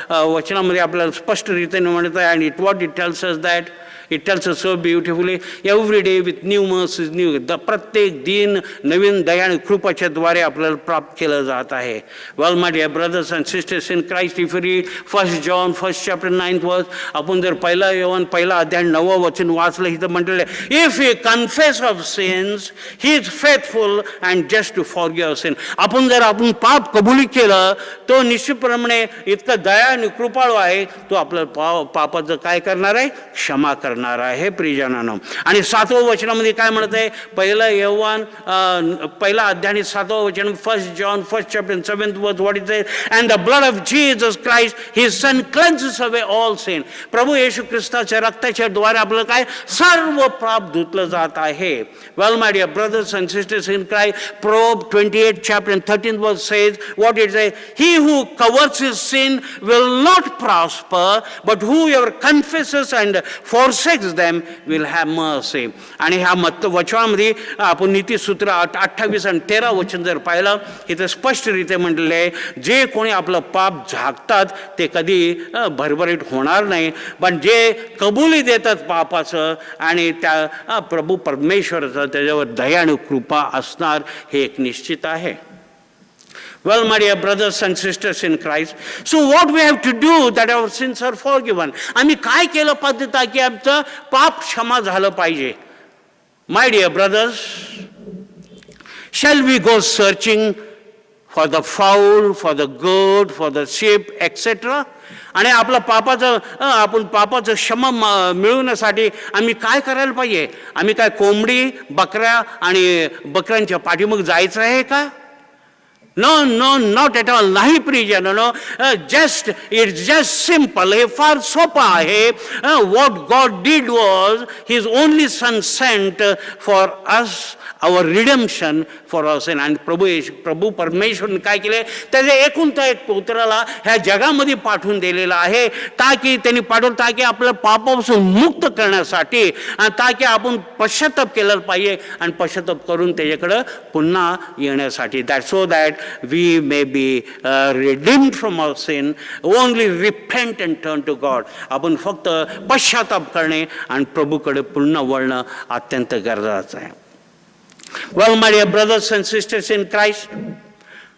वचनामध्ये आपल्याला स्पष्ट रीतीने म्हणत आहे. आणि it tells us that it tells us so beautifully, every day with new mercies new, प्रत्येक दिन नवीन दया आणि कृपाच्या द्वारे आपल्याला प्राप्त केलं जात आहे. Well my dear brothers and sisters in Christ, if you read 1 John 1st chapter 9th verse, आपण जर पहिला योहान पहिला अध्याय 9व वचन वाचलं, इथं म्हटलेलं आहे, if we confess of sins, he is faithful and just to forgive our sin. आपण जर आपण पाप कबुली केलं, तो निश्चितप्रमाणे इतका दया आणि कृपाळू आहे, तो आपल्या पापाचं काय करणार आहे, क्षमा करणार आहे प्रियजनांनो. आणि 7व्या वचनामध्ये काय म्हणत आहे, पहिला योहान पहिला अध्याय 7व्या वचन, 1 John 1st chapter 7th verse, what it says, and the blood of Jesus Christ his son cleanses away all sin. प्रभू येशू ख्रिस्ताच्या रक्ताच्या द्वारे आपलं काय सर्व पाप धुतलं जात आहे. Well my dear brothers and sisters in Christ, Proverbs 28 chapter and 13th verse says, what it says, he who covers his sin will not prosper, but whoever confesses and forsakes them will have mercy. आणि ह्या वचनामध्ये आपण नीतिसूत्र 28 आणि 13 वचन जर पाहिलं, इथं स्पष्टरीत्या म्हटलेलं आहे, जे कोणी आपलं पाप झाकतात ते कधी भरभरीत होणार नाही, पण जे कबुली देतात पापाचं आणि त्या प्रभू परमेश्वराचं त्याच्यावर दया आणि कृपा असणार, हे एक निश्चित आहे. Well, my dear brothers and sisters in Christ, so what we have to do that our sins are forgiven? आम्ही काय केलं पाहिजे ताकि आमचं पाप क्षमा झालं पाहिजे? My dear brothers, shall we go searching for the fowl, for the goat, for the sheep, etc.? आणि आपलं आपण पापाचं क्षमा मिळवण्यासाठी आम्ही काय करायला पाहिजे? आम्ही काय कोंबडी, बकऱ्या आणि बकऱ्यांच्या पाठीमागे जायचं आहे का? No, not at all. नाही प्रियजनांनो, it's just simple. हे फार सोपं आहे. What God did was his only son sent for us our redemption for our sin. आणि प्रभू परमेश्वरने काय केले, त्याचे एकुलता एक पुत्राला ह्या जगामध्ये पाठवून दिलेला आहे, ताकि त्यांनी पाठवलं ताकि आपल्या पापापासून मुक्त करण्यासाठी, आणि ताकि आपण पश्चाताप केला पाहिजे आणि पश्चाताप करून त्याच्याकडे पुन्हा येण्यासाठी. so that we may be redeemed from our sin. Only repent and turn to God. आपण फक्त पश्चाताप करणे आणि प्रभूकडे पुन्हा वळणं अत्यंत गरजेचं आहे. Well, my dear brothers and sisters in Christ,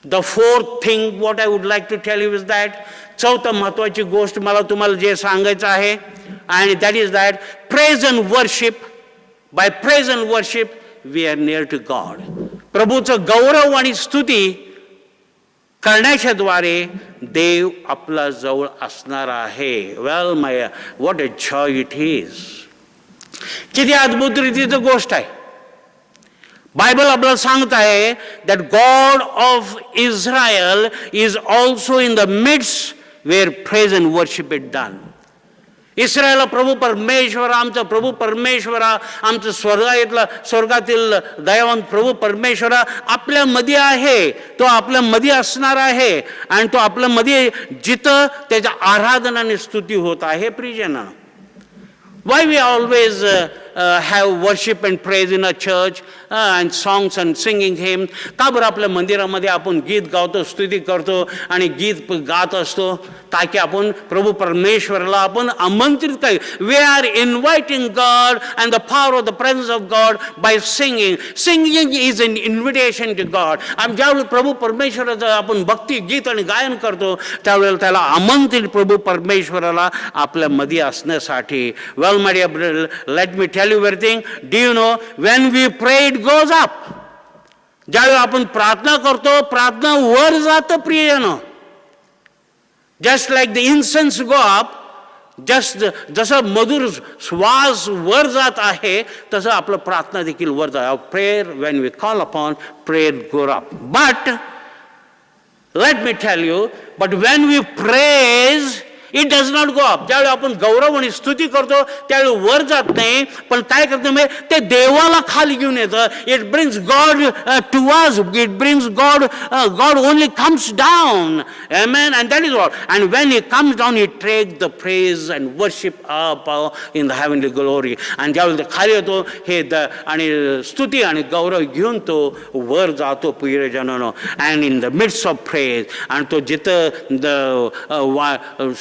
the fourth thing what I would like to tell you is that, चौथं महत्वाची गोष्ट मला तुम्हाला जे सांगायचं आहे, आणि that is that praise and worship, by praise and worship we are near to God. प्रभूचं गौरव आणि स्तुती करण्याच्या द्वारे देव आपला जवळ असणार आहे. Well, what a joy it is. किती अद्भुत रीतीची गोष्ट आहे. बायबल आपल्याला सांगत आहे that God of Israel is also in the midst where praise and worship is done. इस्रायलला प्रभू परमेश्वर, आमचा प्रभू परमेश्वरा, आमचं स्वर्गातील दयावंत प्रभू परमेश्वरा आपल्या मध्ये आहे. तो आपल्या मध्ये असणार आहे आणि तो आपल्या मध्ये जिथं त्याच्या आराधना आणि स्तुती होत आहे. प्रियजन, why we always have worship and praise in a church and songs and singing hymns? का बरं आपल्या मंदिरामध्ये आपण गीत गावतो, स्तुती करतो आणि गीत गात असतो? ताकि आपण प्रभू परमेश्वराला आपण आमंत्रित करू. We are inviting God and the power of the presence of God by singing. Singing is an invitation to God. आम्ही ज्यावेळेला प्रभू परमेश्वराचं आपण भक्ती गीत आणि गायन करतो, त्यावेळेला त्याला आमंत्रित प्रभू परमेश्वराला आपल्या मध्ये असण्यासाठी. Well, my dear brother, let me tell you everything. Do you know when we pray it goes up? ज्यावेळेला आपण प्रार्थना करतो, प्रार्थना वर जातं प्रियजन. Just like the incense go up, जसं मधुर श्वास वर जात आहे तसं आपलं प्रार्थना देखील वर जात. Prayer when we call upon prayer goes up. But let me tell you, but when we praise it does not go up. ज्यावेळी आपण गौरव आणि स्तुती करतो त्यावेळी वर जात नाही, पण काय करतो मी ते देवाला खाली घेऊन येतं. It brings God to us. It brings God. God only comes down. Amen. And that is what. And when he comes down he take the praise and worship up in the heavenly glory. आणि ज्यावेळी खाली येतो हे आणि स्तुती आणि गौरव घेऊन तो वर जातो प्रियजनांनो. And in the midst of praise. आणि तो जिथं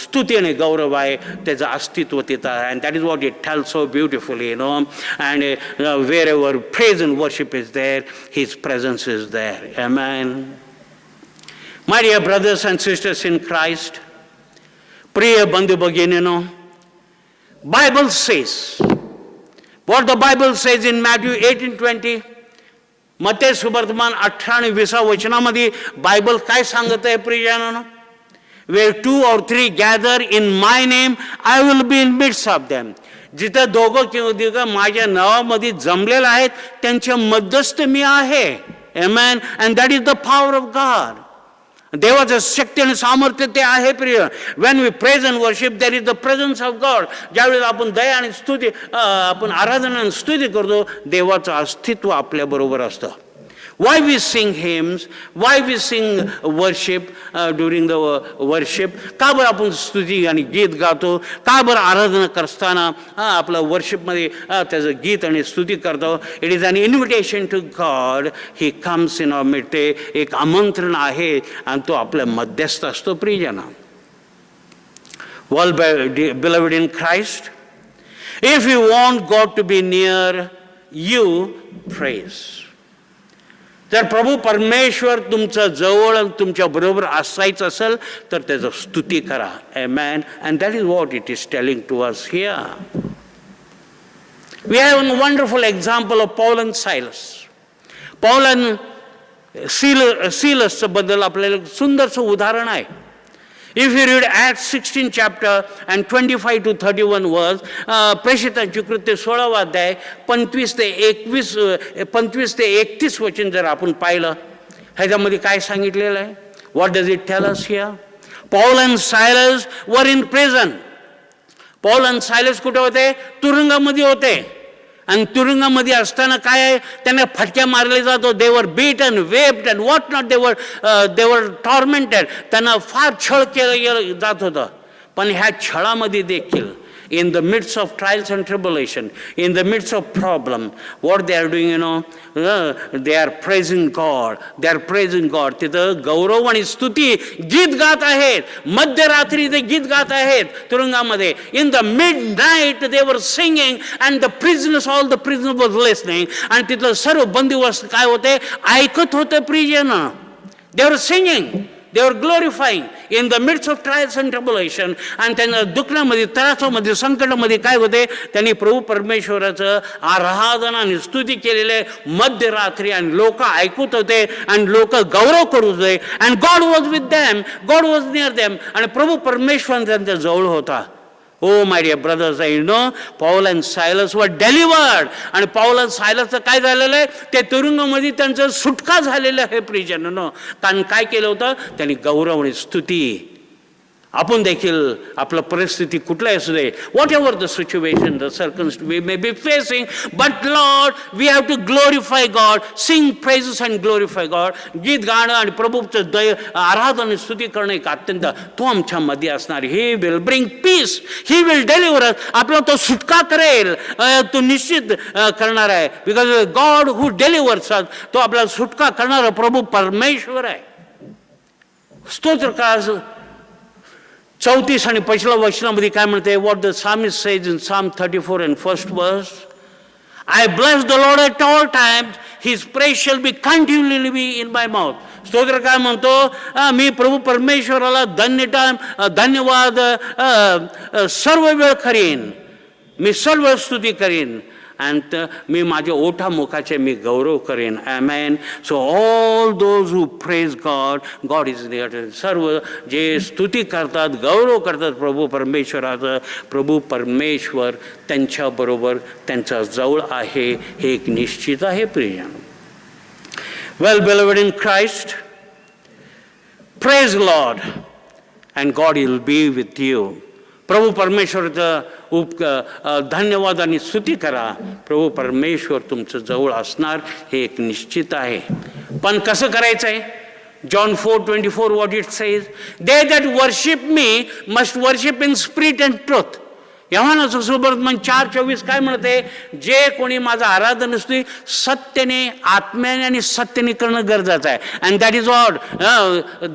स्तुती आणि गौरव आहे त्याचं अस्तित्व तिथं आहे. And that is what it tell so beautifully, you know. And wherever praise and worship is there, his presence is there. आमेन. My dear brothers and sisters in Christ, प्रिय बंधू भगिनींनो, Bible says what the Bible says in Matthew 18:20. मत्ते सुवर्तमान 18 आणि 20 वचनामध्ये Bible काय सांगत आहे प्रियजनांनो? Where 2 or 3 gather in my name, I will be in midst of them. जिथं दोघं किंवा तिघं माझ्या नावामध्ये जमलेलं आहेत त्यांच्या मध्यस्थ मी आहे. Amen. And that is the power of God. देवाचं शक्ती आणि सामर्थ्य ते आहे प्रिय. When we praise and worship there is the presence of God. ज्यावेळेला आपण दया आणि स्तुती आपण आराधना आणि स्तुती करतो देवाचं अस्तित्व आपल्या बरोबर असतं. Why we sing hymns, why we sing worship during the worship? का बरं आपण स्तुती आणि गीत गातो? का बरं आराधना करताना आपलं वर्शिपमध्ये त्याचं गीत आणि स्तुती करतो? It is an invitation to God. He comes in our mid. ते एक आमंत्रण आहे आणि तो आपल्या मध्यस्थ असतो प्रियजना. Well, beloved in Christ, if you want God to be near you, praise. जर प्रभू परमेश्वर तुमच्या जवळ तुमच्या बरोबर असायचं असेल तर त्याचं स्तुती करा. Amen. And that is what it is telling to us here. We have a wonderful example of Paul and Silas. Paul and Silas बद्दल आपल्याला सुंदरसं उदाहरण आहे. If you read Acts 16 chapter and 25 to 31 verse, प्रेषितांची कृत्य 16वा अध्याय 25 ते 31 वचन जर आपण पाहिलं ह्याच्यामध्ये काय सांगितलेलं आहे? What does it tell us here? Paul and Silas were in prison. Paul and Silas कुठे होते? तुरुंगामध्ये होते. आणि तुरुंगामध्ये असताना काय आहे? त्यांना फटक्या मारले जातो. They were beaten, whipped and what not. They were tormented. त्यांना फार छळ केलं जात होतं. पण ह्या छळामध्ये देखील in the midst of trials and tribulation, in the midst of problem, what they are doing, you know, they are praising God. They are praising God. तिथं गौरव आणि स्तुती गीत गात आहेत. मध्यरात्री ते गीत गात आहेत तुरुंगामध्ये. In the midnight they were singing and the prisoners, all the prisoners were listening. आणि तिथलं सर्व बंदिवास काय होते? ऐकत होते प्रियजन. They were singing. They were glorifying in the midst of trials and tribulation. आणि त्यांना दुःखामध्ये, त्रासामध्ये, संकटामध्ये काय होते? त्यांनी प्रभू परमेश्वराचं आराधना आणि स्तुती केलेले मध्यरात्री. आणि लोक ऐकत होते आणि लोक गौरव करत होते. And God was with them, God was near them. आणि प्रभू परमेश्वर त्यांच्या जवळ होता. Oh my dear brothers, I know Paul and Silas were delivered. आणि Paul and Silasचं काय झालेलं आहे? ते तुरुंगामध्ये त्यांचं सुटका झालेलं आहे प्रियजनांनो. कारण काय केलं होतं? त्यांनी गौरव आणि स्तुती. आपण देखील आपलं परिस्थिती कुठलाही असू दे, whatever the situation, the circumstance we may be facing, but Lord we have to glorify God, sing praises and glorify God. गीत गाणं आणि प्रभूचं आराधना स्तुती करणं एक अत्यंत तो आमच्यामध्ये असणार. He will bring peace, he will deliver us. आपला तो सुटका करेल, तो निश्चित करणार आहे. बिकॉज गॉड हू डेलिव्हर्स अस, तो आपला सुटका करणारा प्रभू परमेश्वर आहे. स्तोत्र का 34 आणि 25 वचनामध्ये काय म्हणते? What the psalmist says in Psalm 34 and 1st verse, I bless the Lord at all times, his praise shall be continually be in my mouth. स्तोत्र काय म्हणतो? मी प्रभू परमेश्वराला धन्यवाद सर्व वेळ करीन, मी सर्व स्तुती करीन. आणि मी माझ्या ओठामुखाचे मी गौरव करेन. ॲमेन. So all those who praise God, God is near. सर्व जे स्तुती करतात, गौरव करतात प्रभू परमेश्वराचं, प्रभू परमेश्वर त्यांच्याबरोबर त्यांचा जवळ आहे, हे एक निश्चित आहे प्रियजन. वेल beloved in Christ, praise Lord and God will be with you. प्रभू परमेश्वराचं धन्यवाद आणि स्तुती करा. प्रभू परमेश्वर तुमचं जवळ असणार हे एक निश्चित आहे. पण कसं करायचं आहे? John 4:24 what it says, they that worship me must worship in spirit and truth. योहानाचं सुवर्तमान 4:24 काय म्हणते? जे कोणी माझं आराधन असते सत्याने, आत्म्याने आणि सत्याने करणं गरजेचं आहे. And that is all.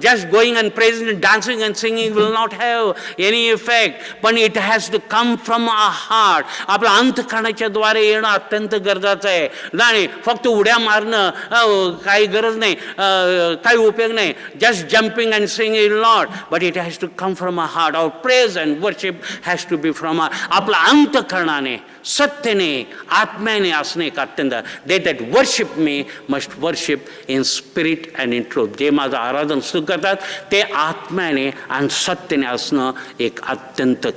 Just going and praising, dancing and singing will not have any effect, पण it has to come from a heart. आपलं अंतःकरणाच्या द्वारे येणं अत्यंत गरजेचं आहे. नाही फक्त उड्या मारणं काही गरज नाही, काही उपयोग नाही. Just jumping and singing will not, but it has to come from a heart. Our praise and worship has to be from आपला अंतःकरणाने, सत्याने, आत्म्याने असणे एक अत्यंत. They that worship me must worship in spirit and in truth. जे माझं आराधन सुरू करतात ते आत्म्याने आणि सत्याने असणं एक अत्यंत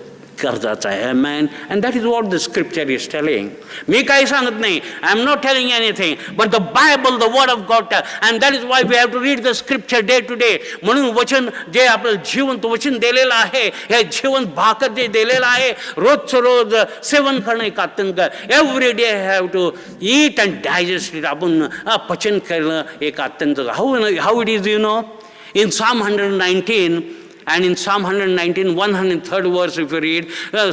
गरजेचं आहे. Amen. And that is what the scripture is telling. मी काही सांगत नाही. I am not telling anything, but the Bible, the word of God, and that is why we have to read the scripture day to day. म्हणून वचन जे आपलं जिवंत वचन दिलेलं आहे, हे जिवंत भाकर जे दिलेलं आहे, रोजचं रोज सेवन करणं एक अत्यंत. Every day have to eat and digest it. आपण पचन करणं एक अत्यंत. How it is, you know, in Psalm 119 and in Psalm 119 103rd verse if you read,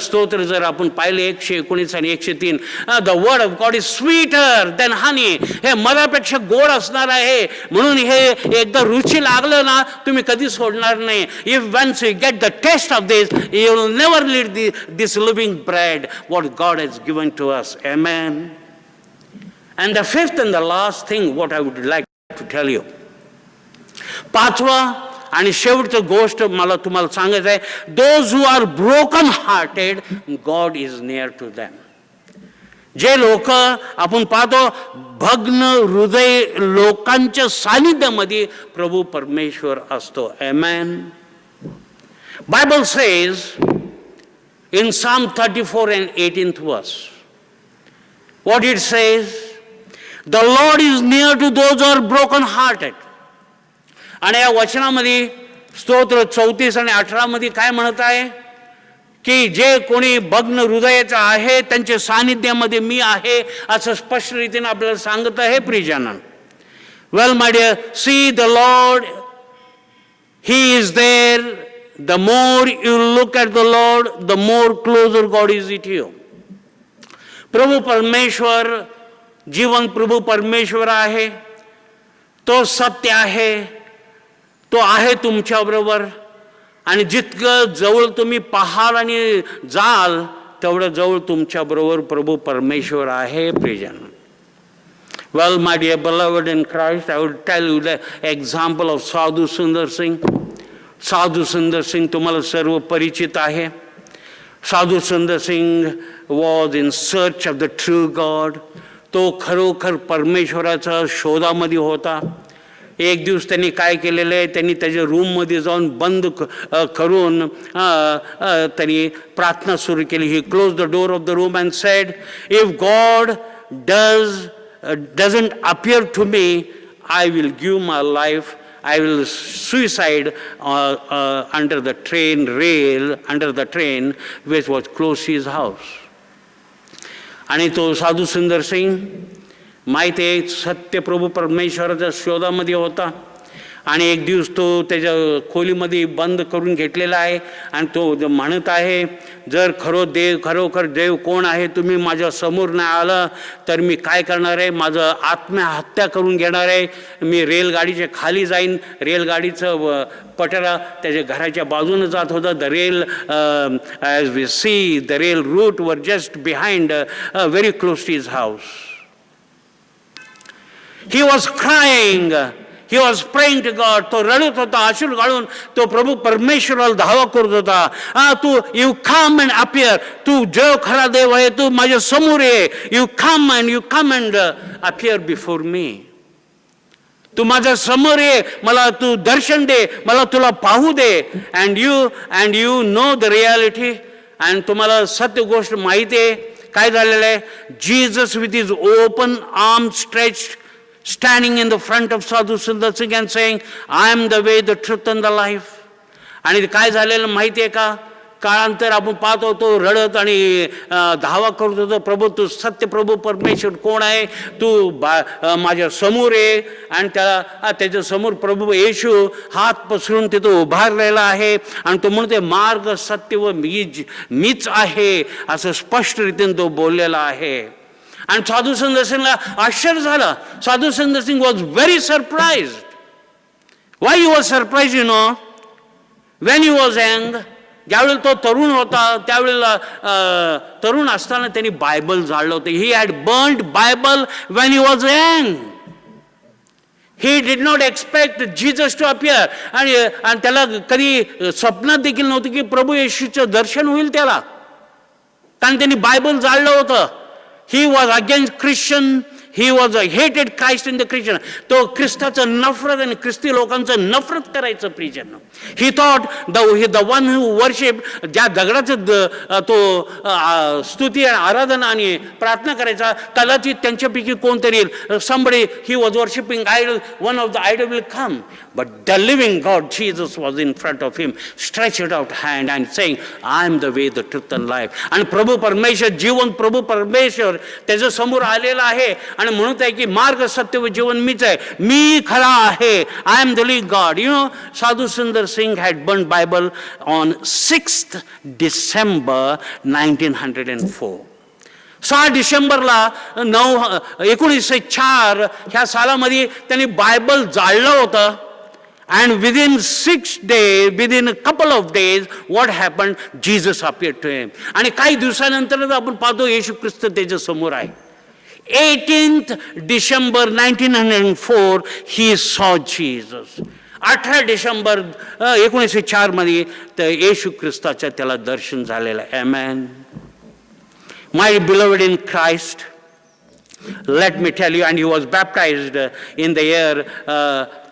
स्तोत्र जर आपण पाहिले 119 आणि 103, the word of God is sweeter than honey. हे मधापेक्षा गोड असणार आहे. म्हणून हे एकदा रुची लागलं ना तुम्ही कधी सोडणार नाही. If once you get the taste of this, you will never leave this living bread what God has given to us. Amen. And the fifth and the last thing what I would like to tell you, पाचवा आणि शेवटचं गोष्ट मला तुम्हाला सांगायचं आहे, those who are broken hearted God is near to them. जे लोक आपण पाहतो भग्न हृदय लोकांच्या सानिध्यामध्ये प्रभू परमेश्वर असतो. Amen. Bible says in Psalm 34 and 18th verse, what it says, the Lord is near to those who are broken hearted. आणि या वचनामध्ये स्तोत्र 34 आणि 18 मध्ये काय म्हणत आहे की जे कोणी भग्न हृदयाचं आहे त्यांच्या सानिध्यामध्ये मी आहे, असं स्पष्ट रीतीने आपल्याला सांगत आहे प्रियजन. Well my dear, see the Lord, he is there. The more you look at the Lord, the more closer God is it you. प्रभू परमेश्वर, जीवन प्रभू परमेश्वर आहे, तो सत्य आहे, तो आहे तुमच्याबरोबर. आणि जितकं जवळ तुम्ही पाहाल आणि जाल तेवढं जवळ तुमच्याबरोबर प्रभू परमेश्वर आहे प्रियजन. Well my dear beloved in Christ, I would tell you the example of साधू सुंदर सिंग. साधू सुंदर सिंग तुम्हाला सर्व परिचित आहे. साधू Sundar Singh was in search of the true God. तो खरोखर परमेश्वराच्या शोधामध्ये होता. एक दिवस त्यांनी काय केलेलं आहे, त्यांनी त्याच्या रूममध्ये जाऊन बंद करून त्यांनी प्रार्थना सुरू केली. He close the door of the room and said, if God doesn't appear to me, I will give my life. I will suicide under the train rail, under the train which was close to his house. आणि तो साधू सुंदर सिंग माहिती आहे सत्य प्रभू परमेश्वराच्या शोधामध्ये होता. आणि एक दिवस तो त्याच्या खोलीमध्ये बंद करून घेतलेला आहे आणि तो म्हणत आहे, जर खरोखर देव कोण आहे, तुम्ही माझ्या समोर नाही आलं तर मी काय करणार आहे, माझं आत्महत्या करून घेणार आहे. मी रेलगाडीच्या खाली जाईन. रेलगाडीचं पटरा त्याच्या घराच्या बाजूने जात होतं. The rail as we see the rail route वर just behind very close to his house. He was crying. He was praying to God. तो रडत होता, आशूर गाळून तो प्रभू परमेश्वराला धावा करत होता. तू यू कम अँड अपियर, तू जो खरा देव आहे तू माझ्या समोर ये. You come and appear before me. तू माझ्या समोर ये, मला तू दर्शन दे, मला तुला पाहू दे. And you know the reality. आणि तुम्हाला सत्य गोष्ट माहिती आहे काय झालेलं आहे. Jesus with his open arm stretched, standing in the front of Sadhu Sundar Singh and saying, I am the way, the truth and the life. आणि काय झालेलं माहिती आहे का. काळांतर आपण पाहत होतो रडत आणि धावा करत होतो, प्रभू तू सत्य प्रभू परमेश्वर कोण आहे, तू माझ्या समोर आहे. आणि त्याच्या समोर प्रभू येशू हात पसरून तिथं उभारलेला आहे आणि तो म्हणते मार्ग सत्य व मीच आहे असं स्पष्ट रीतीने तो बोललेला आहे. आणि साधू सुंदर सिंगला आश्चर्य झालं. Sadhu Sundar Singh was very surprised. Why he was surprise you know. When he was young, ज्यावेळेला तो तरुण होता त्यावेळेला तरुण असताना त्यांनी बायबल जाळलं होतं. He had burned Bible when he was young. He did not expect Jesus to appear. आणि त्याला कधी स्वप्नात देखील नव्हतं की प्रभू येशूचं दर्शन होईल त्याला, कारण त्यांनी बायबल जाळलं होतं. He was against Christian. He was a hated Christ in the Christian. तो ख्रिस्ताचं नफरत आणि ख्रिस्ती लोकांचं नफरत करायचं prison. He thought the one who worship, ज्या दगडाचं तो स्तुती आणि आराधना आणि प्रार्थना करायचा, कदाचित त्यांच्यापैकी कोणतरी येईल. Somebody he was worshiping idol, one of the idol will come. But the living God, Jesus, was in front of him, stretched out hand and saying, I am the way, the truth and life. आणि प्रभू परमेश्वर, जीवन प्रभू परमेश्वर त्याच्या समोर आलेला आहे आणि म्हणत आहे की मार्ग सत्य व जीवन मीच आहे, मी खरा आहे. I am the living God. You know, Sadhu Sundar Singh had burn Bible on 6th December 1904. 6 डिसेंबरला 1904 ह्या सालामध्ये त्यांनी बायबल जाळलं होतं. And within 6 days, within a couple of days, what happened? Jesus appeared to him. आणि काही दिवसानंतर आपण पाहतो येशू ख्रिस्त त्याच्या समोर आहे. 18th December 1904 he saw Jesus. 18 December 1904 मध्ये येशू ख्रिस्ताच्या त्याला दर्शन झालेलं आहे. Amen. My beloved in Christ, let me tell you, and he was baptized in the year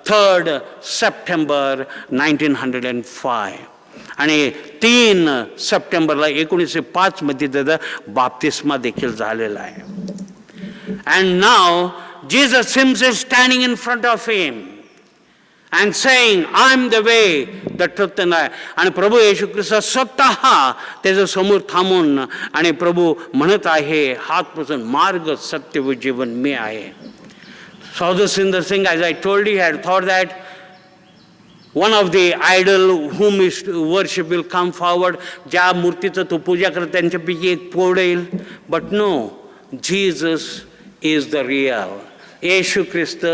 3rd September 1905. आणि 3 सप्टेंबरला 1905 मध्ये त्याचा बाप्तिस्मा देखील झालेला आहे. And now Jesus himself standing in front of him and saying, I am the way, the truth and life. आणि प्रभू येशू ख्रिस्त स्वतः त्याच्या समोर थांबून आणि प्रभू म्हणत आहे हात पसरून, मार्ग सत्य व जीवन मी आहे. Sadhu Sundar Singh, as I told you, had thought that one of the idol whom he worship will come forward. ज्या मूर्तीचं तो पूजा करत त्यांच्यापैकी एक पुढे येईल. But no, Jesus is the real. येशू ख्रिस्त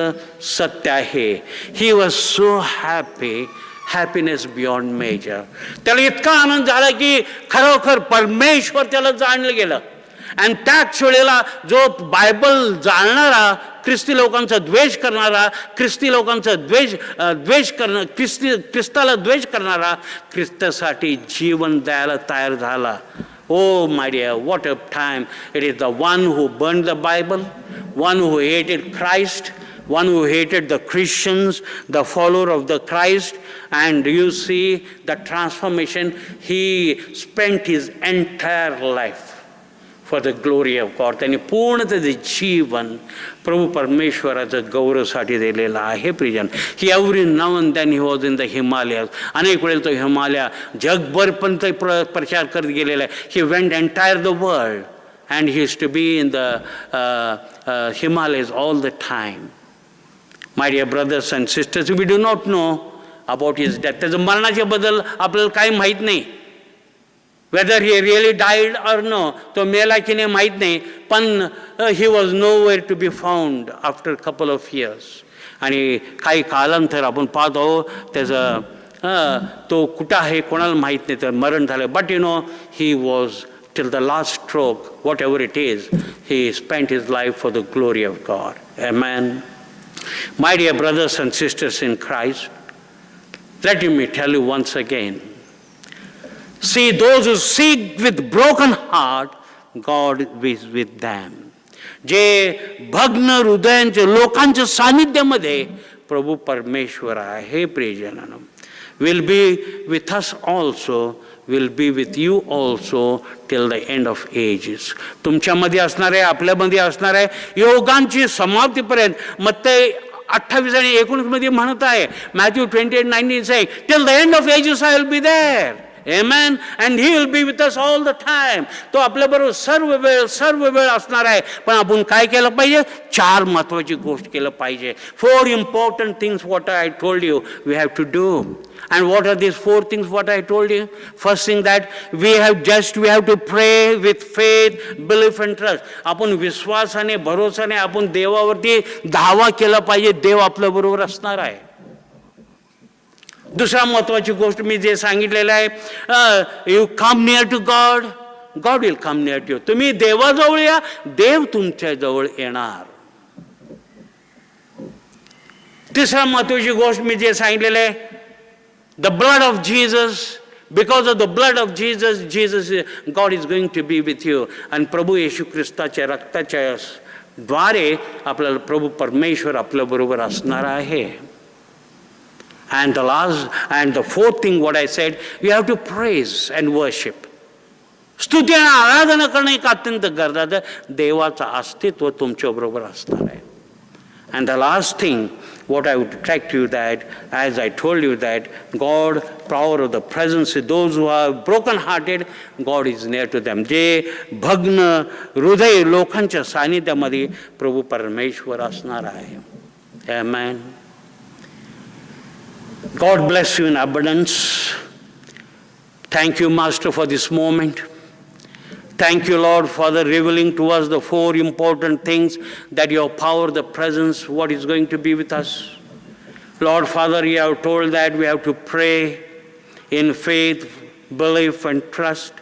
सत्य आहे. He was so happy, happiness beyond measure. त्याला इतका आनंद झाला की खरोखर परमेश्वर त्याला जाणलं गेलं. आणि त्याच वेळेला जो बायबल जाणणारा, ख्रिस्ती लोकांचा द्वेष करणारा, ख्रिस्ती लोकांचा ख्रिस्ताला द्वेष करणारा, ख्रिस्तासाठी जीवन द्यायला तयार झाला. Oh my dear, what a time. It is the one who burned the Bible, one who hated Christ, one who hated the Christians, the follower of the Christ. And you see the transformation. He spent his entire life for the glory of God. त्यांनी पूर्ण त्याचे जीवन प्रभू परमेश्वराचं गौरवसाठी दिलेलं आहे prison. He every now and then he was in the Himalayas. अनेक वेळेला तो हिमालय जगभर पण ते प्रचार करत गेलेला आहे. He went entire the world and he is to be in the Himalayas all the time. My dear brothers and sisters, we do not know about his death. त्याचं मरणाच्याबद्दल आपल्याला काही माहीत नाही. Whether he really died or no, तो मेला की नाही माहीत नाही. पण he was nowhere to be found after a couple of years. आणि काही कालांतर आपण पाहतो त्याचं तो कुठं आहे कोणाला माहीत नाही, तर मरण झालं. But you know, he was till the last stroke, whatever it is, he spent his life for the glory of God. Amen. My dear brothers and sisters in Christ, let me tell you once again. See, those who seek with broken heart, God is with them. जे भग्न हृदयांचे लोकांच्या सानिध्यामध्ये प्रभू परमेश्वर आहे प्रियजनांनो. Will be with us also, will be with you also till the end of ages. तुमच्यामध्ये असणार आहे, आपल्यामध्ये असणार आहे, युगांची समाप्तीपर्यंत. मत्ती 28 आणि 19 मध्ये म्हणत आहे, Matthew 28:19 saying, till the end of ages I will be there. Amen. And he will be with us all the time. तो आपल्याबरोबर सर्व वेळ असणार आहे. पण आपण काय केलं पाहिजे? 4 महत्त्वाची गोष्ट केलं पाहिजे. 4 important things what I told you we have to do. And what are these 4 things what I told you? First thing that we have to pray with faith, belief and trust. आपण विश्वासाने, भरोसाने आपण देवावरती धावा केला पाहिजे. देव आपल्या बरोबर असणार आहे. दुसरा महत्वाची गोष्ट मी जे सांगितलेलं आहे, you come near to God, God will come near to you. तुम्ही देवाजवळ या, देव तुमच्या जवळ येणार. तिसरा महत्वाची गोष्ट मी जे सांगितलेलं आहे, the blood of Jesus, because of the blood of Jesus God is going to be with you. आणि प्रभू येशू ख्रिस्ताच्या रक्ताच्या द्वारे आपल्याला प्रभू परमेश्वर आपल्या बरोबर असणार आहे. And the fourth thing what I said, you have to praise and worship. स्तुती आणि आराधना करणं एक अत्यंत गरजेचं. देवाचं अस्तित्व तुमच्या बरोबर असणार आहे. And the last thing what I would direct you that, as I told you that God, power of the presence, those who are broken hearted, God is near to them. जे भग्न हृदय लोकांच्या सानिध्यामध्ये प्रभू परमेश्वर असणार आहे. Amen. God bless you in abundance. Thank you, Master, for this moment. Thank you, Lord, for the revealing to us the 4 important things that your power, the presence, what is going to be with us. Lord, Father, you have told that we have to pray in faith, belief, and trust.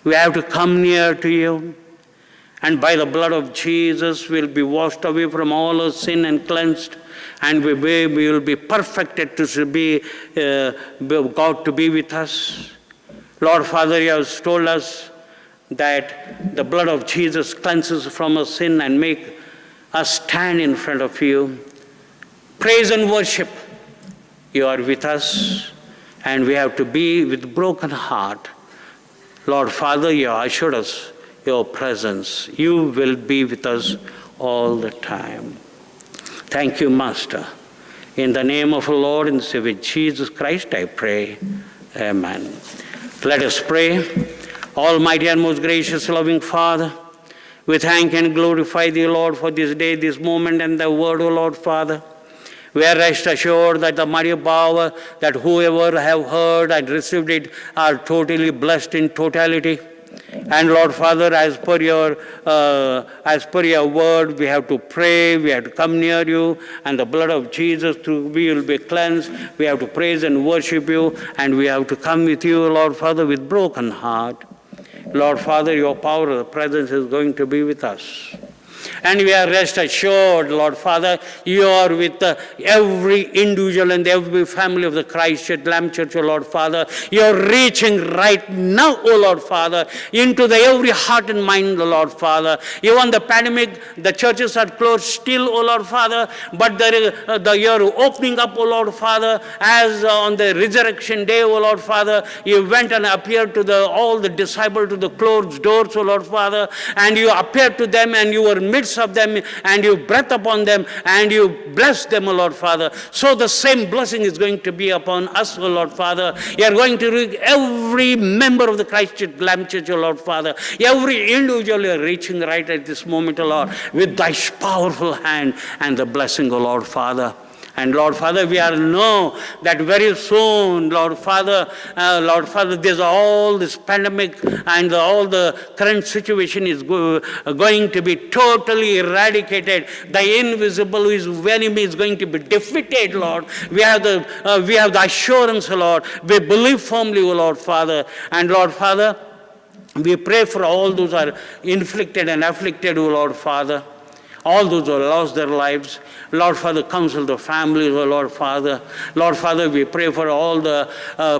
We have to come near to you. And by the blood of Jesus, we'll be washed away from all our sin and cleansed. And we will be perfected to be God to be with us. Lord Father, you have told us that the blood of Jesus cleanses from our sin and make us stand in front of you. Praise and worship. You are with us, and we have to be with broken heart. Lord Father, you have assured us your presence. You will be with us all the time. Thank you, Master. In the name of our Lord and Savior Jesus Christ, I pray. Amen. Let us pray. Almighty and most gracious, loving Father, we thank and glorify thee, Lord, for this day, this moment, and the word, O Lord, Father. We are rest assured that the mighty power, that whoever have heard and received it are totally blessed in totality. And Lord Father, as per your word, we have to pray, we have to come near you, and the blood of Jesus, we will be cleansed. We have to praise and worship you, and we have to come with you, Lord Father, with broken heart. Lord Father, your power, the presence is going to be with us. And we are rest assured, Lord Father, you are with every individual and every family of the Christ Church, Lamb Church, O Lord Father. You are reaching right now, O Lord Father, into the every heart and mind, O Lord Father. Even the pandemic, the churches are closed still, O Lord Father, but you are opening up, O Lord Father, as on the resurrection day, O Lord Father, you went and appeared to all the disciples to the closed doors, O Lord Father, and you appeared to them and you were midst of them, and you breathed upon them, and you blessed them, O Lord Father. So the same blessing is going to be upon us, O Lord Father. You are going to reach every member of the Christ Church, Lamb Church, O Lord Father. Every individual you are reaching right at this moment, O Lord, with thy powerful hand and the blessing, O Lord Father. And Lord Father, we are know that very soon, Lord Father, there's all this pandemic and all the current situation is going to be totally eradicated. The invisible enemy is going to be defeated, Lord. We have the assurance, Lord. We believe firmly, O Lord Father. And Lord Father, we pray for all those who are inflicted and afflicted, O Lord Father. all those who lost their lives. Lord Father, counsel the families, oh Lord Father. Lord Father, we pray for all the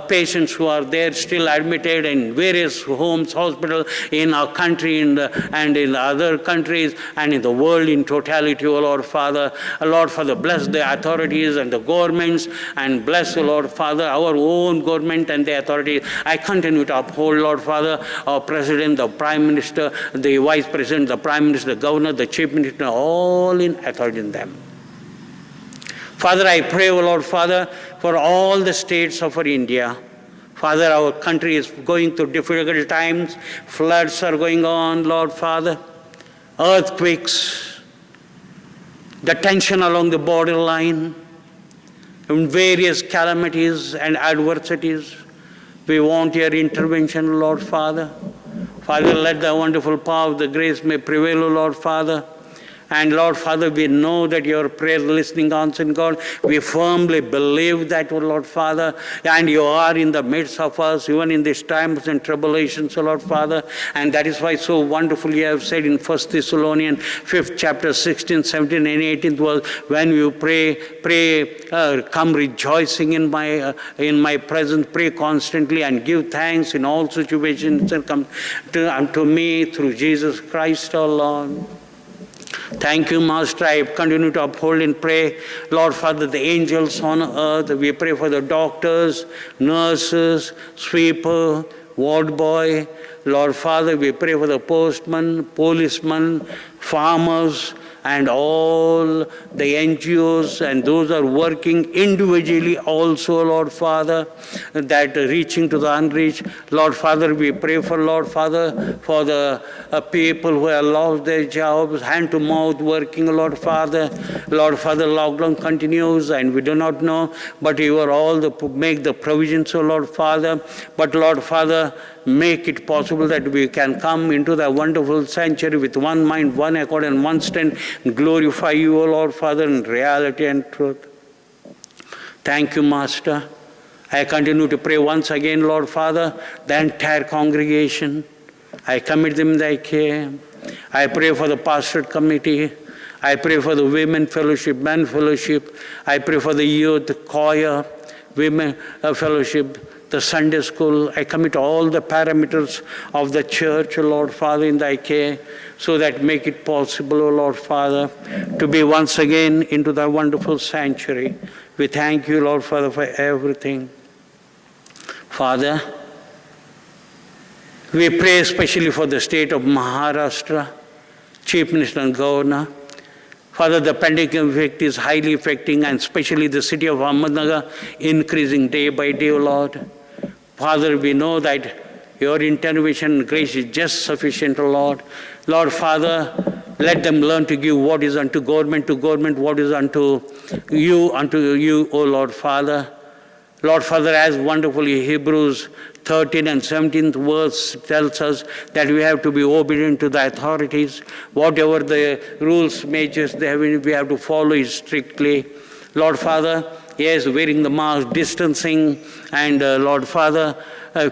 patients who are there still admitted in various homes, hospitals in our country and in other countries and in the world in totality, oh Lord Father. Lord Father, bless the authorities and the governments, and bless, oh Lord Father, our own government and the authorities. I continue to uphold, Lord Father, our President, the Prime Minister, the Vice President, the Prime Minister, the Governor, the Chief Minister, all in authority in them. Father, I pray, O Lord Father, for all the states of our India. Father, our country is going through difficult times. Floods are going on, Lord Father. Earthquakes, the tension along the borderline, and various calamities and adversities. We want your intervention, Lord Father. Father, let the wonderful power of the grace may prevail, O Lord Father. And Lord Father, we know that your prayer listening, answering God. We firmly believe that, O Lord Father, and you are in the midst of us, even in these times and tribulations, O Lord Father. And that is why so wonderfully you have said in 1 Thessalonians 5th chapter 16, 17 and 18th verse, when you pray, come rejoicing in my presence, pray constantly and give thanks in all situations and come unto me through Jesus Christ our Lord. Thank you, Master. I continue to uphold and pray, Lord Father, the angels on earth. We pray for the doctors, nurses, sweeper, ward boy. Lord Father, we pray for the postman, policeman, farmers, and all the NGOs and those are working individually also, Lord Father, that reaching to the unreached. Lord Father, we pray for, Lord Father, for the people who have lost their jobs, hand to mouth working, Lord Father. Lord Father, lockdown continues and we do not know, but you are all make the provisions, O Lord Father. But Lord Father, make it possible that we can come into the wonderful sanctuary with one mind, one accord, and one strength, and glorify you, O Lord Father, in reality and truth. Thank you, Master. I continue to pray once again, Lord Father, the entire congregation. I commit them in thy care. I pray for the pastorate committee. I pray for the women fellowship, men fellowship. I pray for the youth choir, women fellowship, the Sunday school. I commit all the parameters of the church, O Lord Father, in thy care, so that make it possible, O Lord Father, to be once again into thy wonderful sanctuary. We thank you, Lord Father, for everything. Father, we pray especially for the state of Maharashtra, Chief Minister and Governor. Father, the pandemic effect is highly affecting, and especially the city of Ahmednagar, increasing day by day, O Lord. Father, we know that your intervention and grace is just sufficient, O Lord. Lord Father, let them learn to give what is unto government, what is unto you, O Lord Father. Lord Father, as wonderfully Hebrews 13 and 17th verse tells us that we have to be obedient to the authorities. Whatever the rules, measures they have, we have to follow it strictly. Lord Father, yes, wearing the mask, distancing, and Lord Father,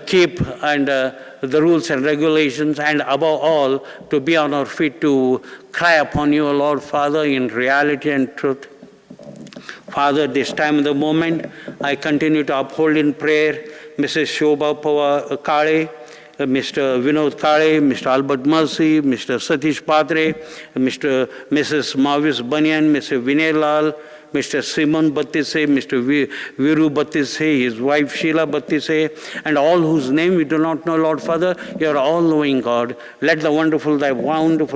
keep and the rules and regulations, and above all, to be on our feet to cry upon you, Lord Father, in reality and truth. Father, this time of the moment, I continue to uphold in prayer Mrs. Shobha Kale, Mr. Vinod Kale, Mr. Albert Mercy, Mr. Satish Padre, Mrs. Mavis Banyan, Mr. Vinay Lal, Mr. Simon Battise, Mr. Viru Battise, his wife Sheila Battise, and all whose name we do not know, Lord Father. You are all-knowing God. Let thy wonderful,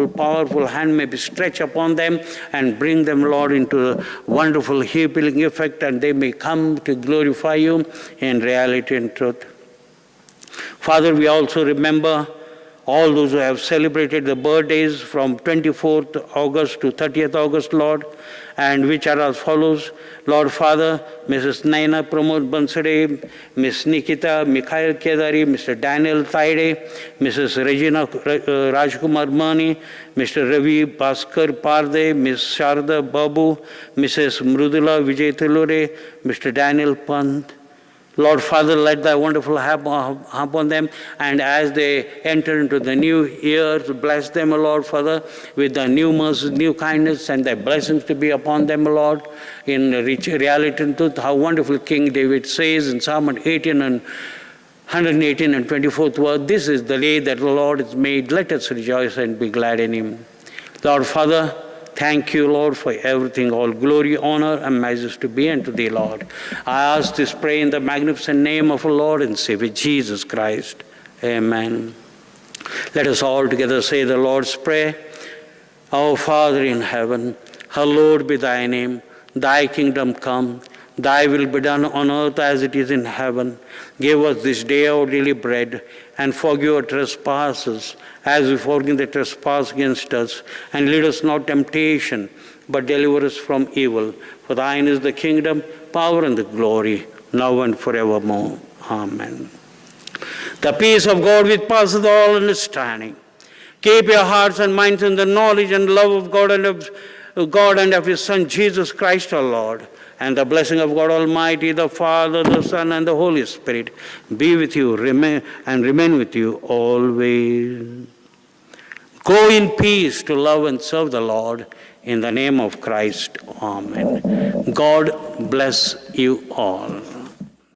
powerful hand may be stretched upon them and bring them, Lord, into a wonderful healing effect, and they may come to glorify you in reality and truth. Father, we also remember all those who have celebrated the birthdays from 24th August to 30th August, Lord, and which are as follows. Lord Father, Mrs. Naina Pramod Bansade, Ms. Nikita Mikhail Kedari, Mr. Daniel Taide, Mrs. Regina Rajkumar Mani, Mr. Ravi Bhaskar Parde, Ms. Sharda Babu, Mrs. Mrudula Vijay Thalore, Mr. Daniel Pant. Lord Father, let thy wonderful upon them, and as they enter into the new year, bless them, O Lord Father, with the new mercy, new kindness, and thy blessings to be upon them, O Lord, in reality and truth. How wonderful King David says in Psalm 18 and 118 and 24th word, this is the day that the Lord has made. Let us rejoice and be glad in him. Lord Father, thank you, Lord, for everything. All glory, honor, and majesty be unto thee, Lord. I ask this, pray in the magnificent name of our Lord and Savior, Jesus Christ. Amen. Let us all together say the Lord's Prayer. Our Father in heaven, hallowed be thy name. Thy kingdom come. Thy will be done on earth as it is in heaven. Give us this day our daily bread, and forgive our trespasses, as we forgive the trespass against us. And lead us not temptation, but deliver us from evil. For thine is the kingdom, power, and the glory, now and forevermore. Amen. The peace of God which passeth all understanding. Keep your hearts and minds in the knowledge and love of God and of his Son, Jesus Christ our Lord. And the blessing of God Almighty, the Father, the Son, and the Holy Spirit be with you, remain with you always. Go in peace to love and serve the Lord in the name of Christ. Amen. God bless you all.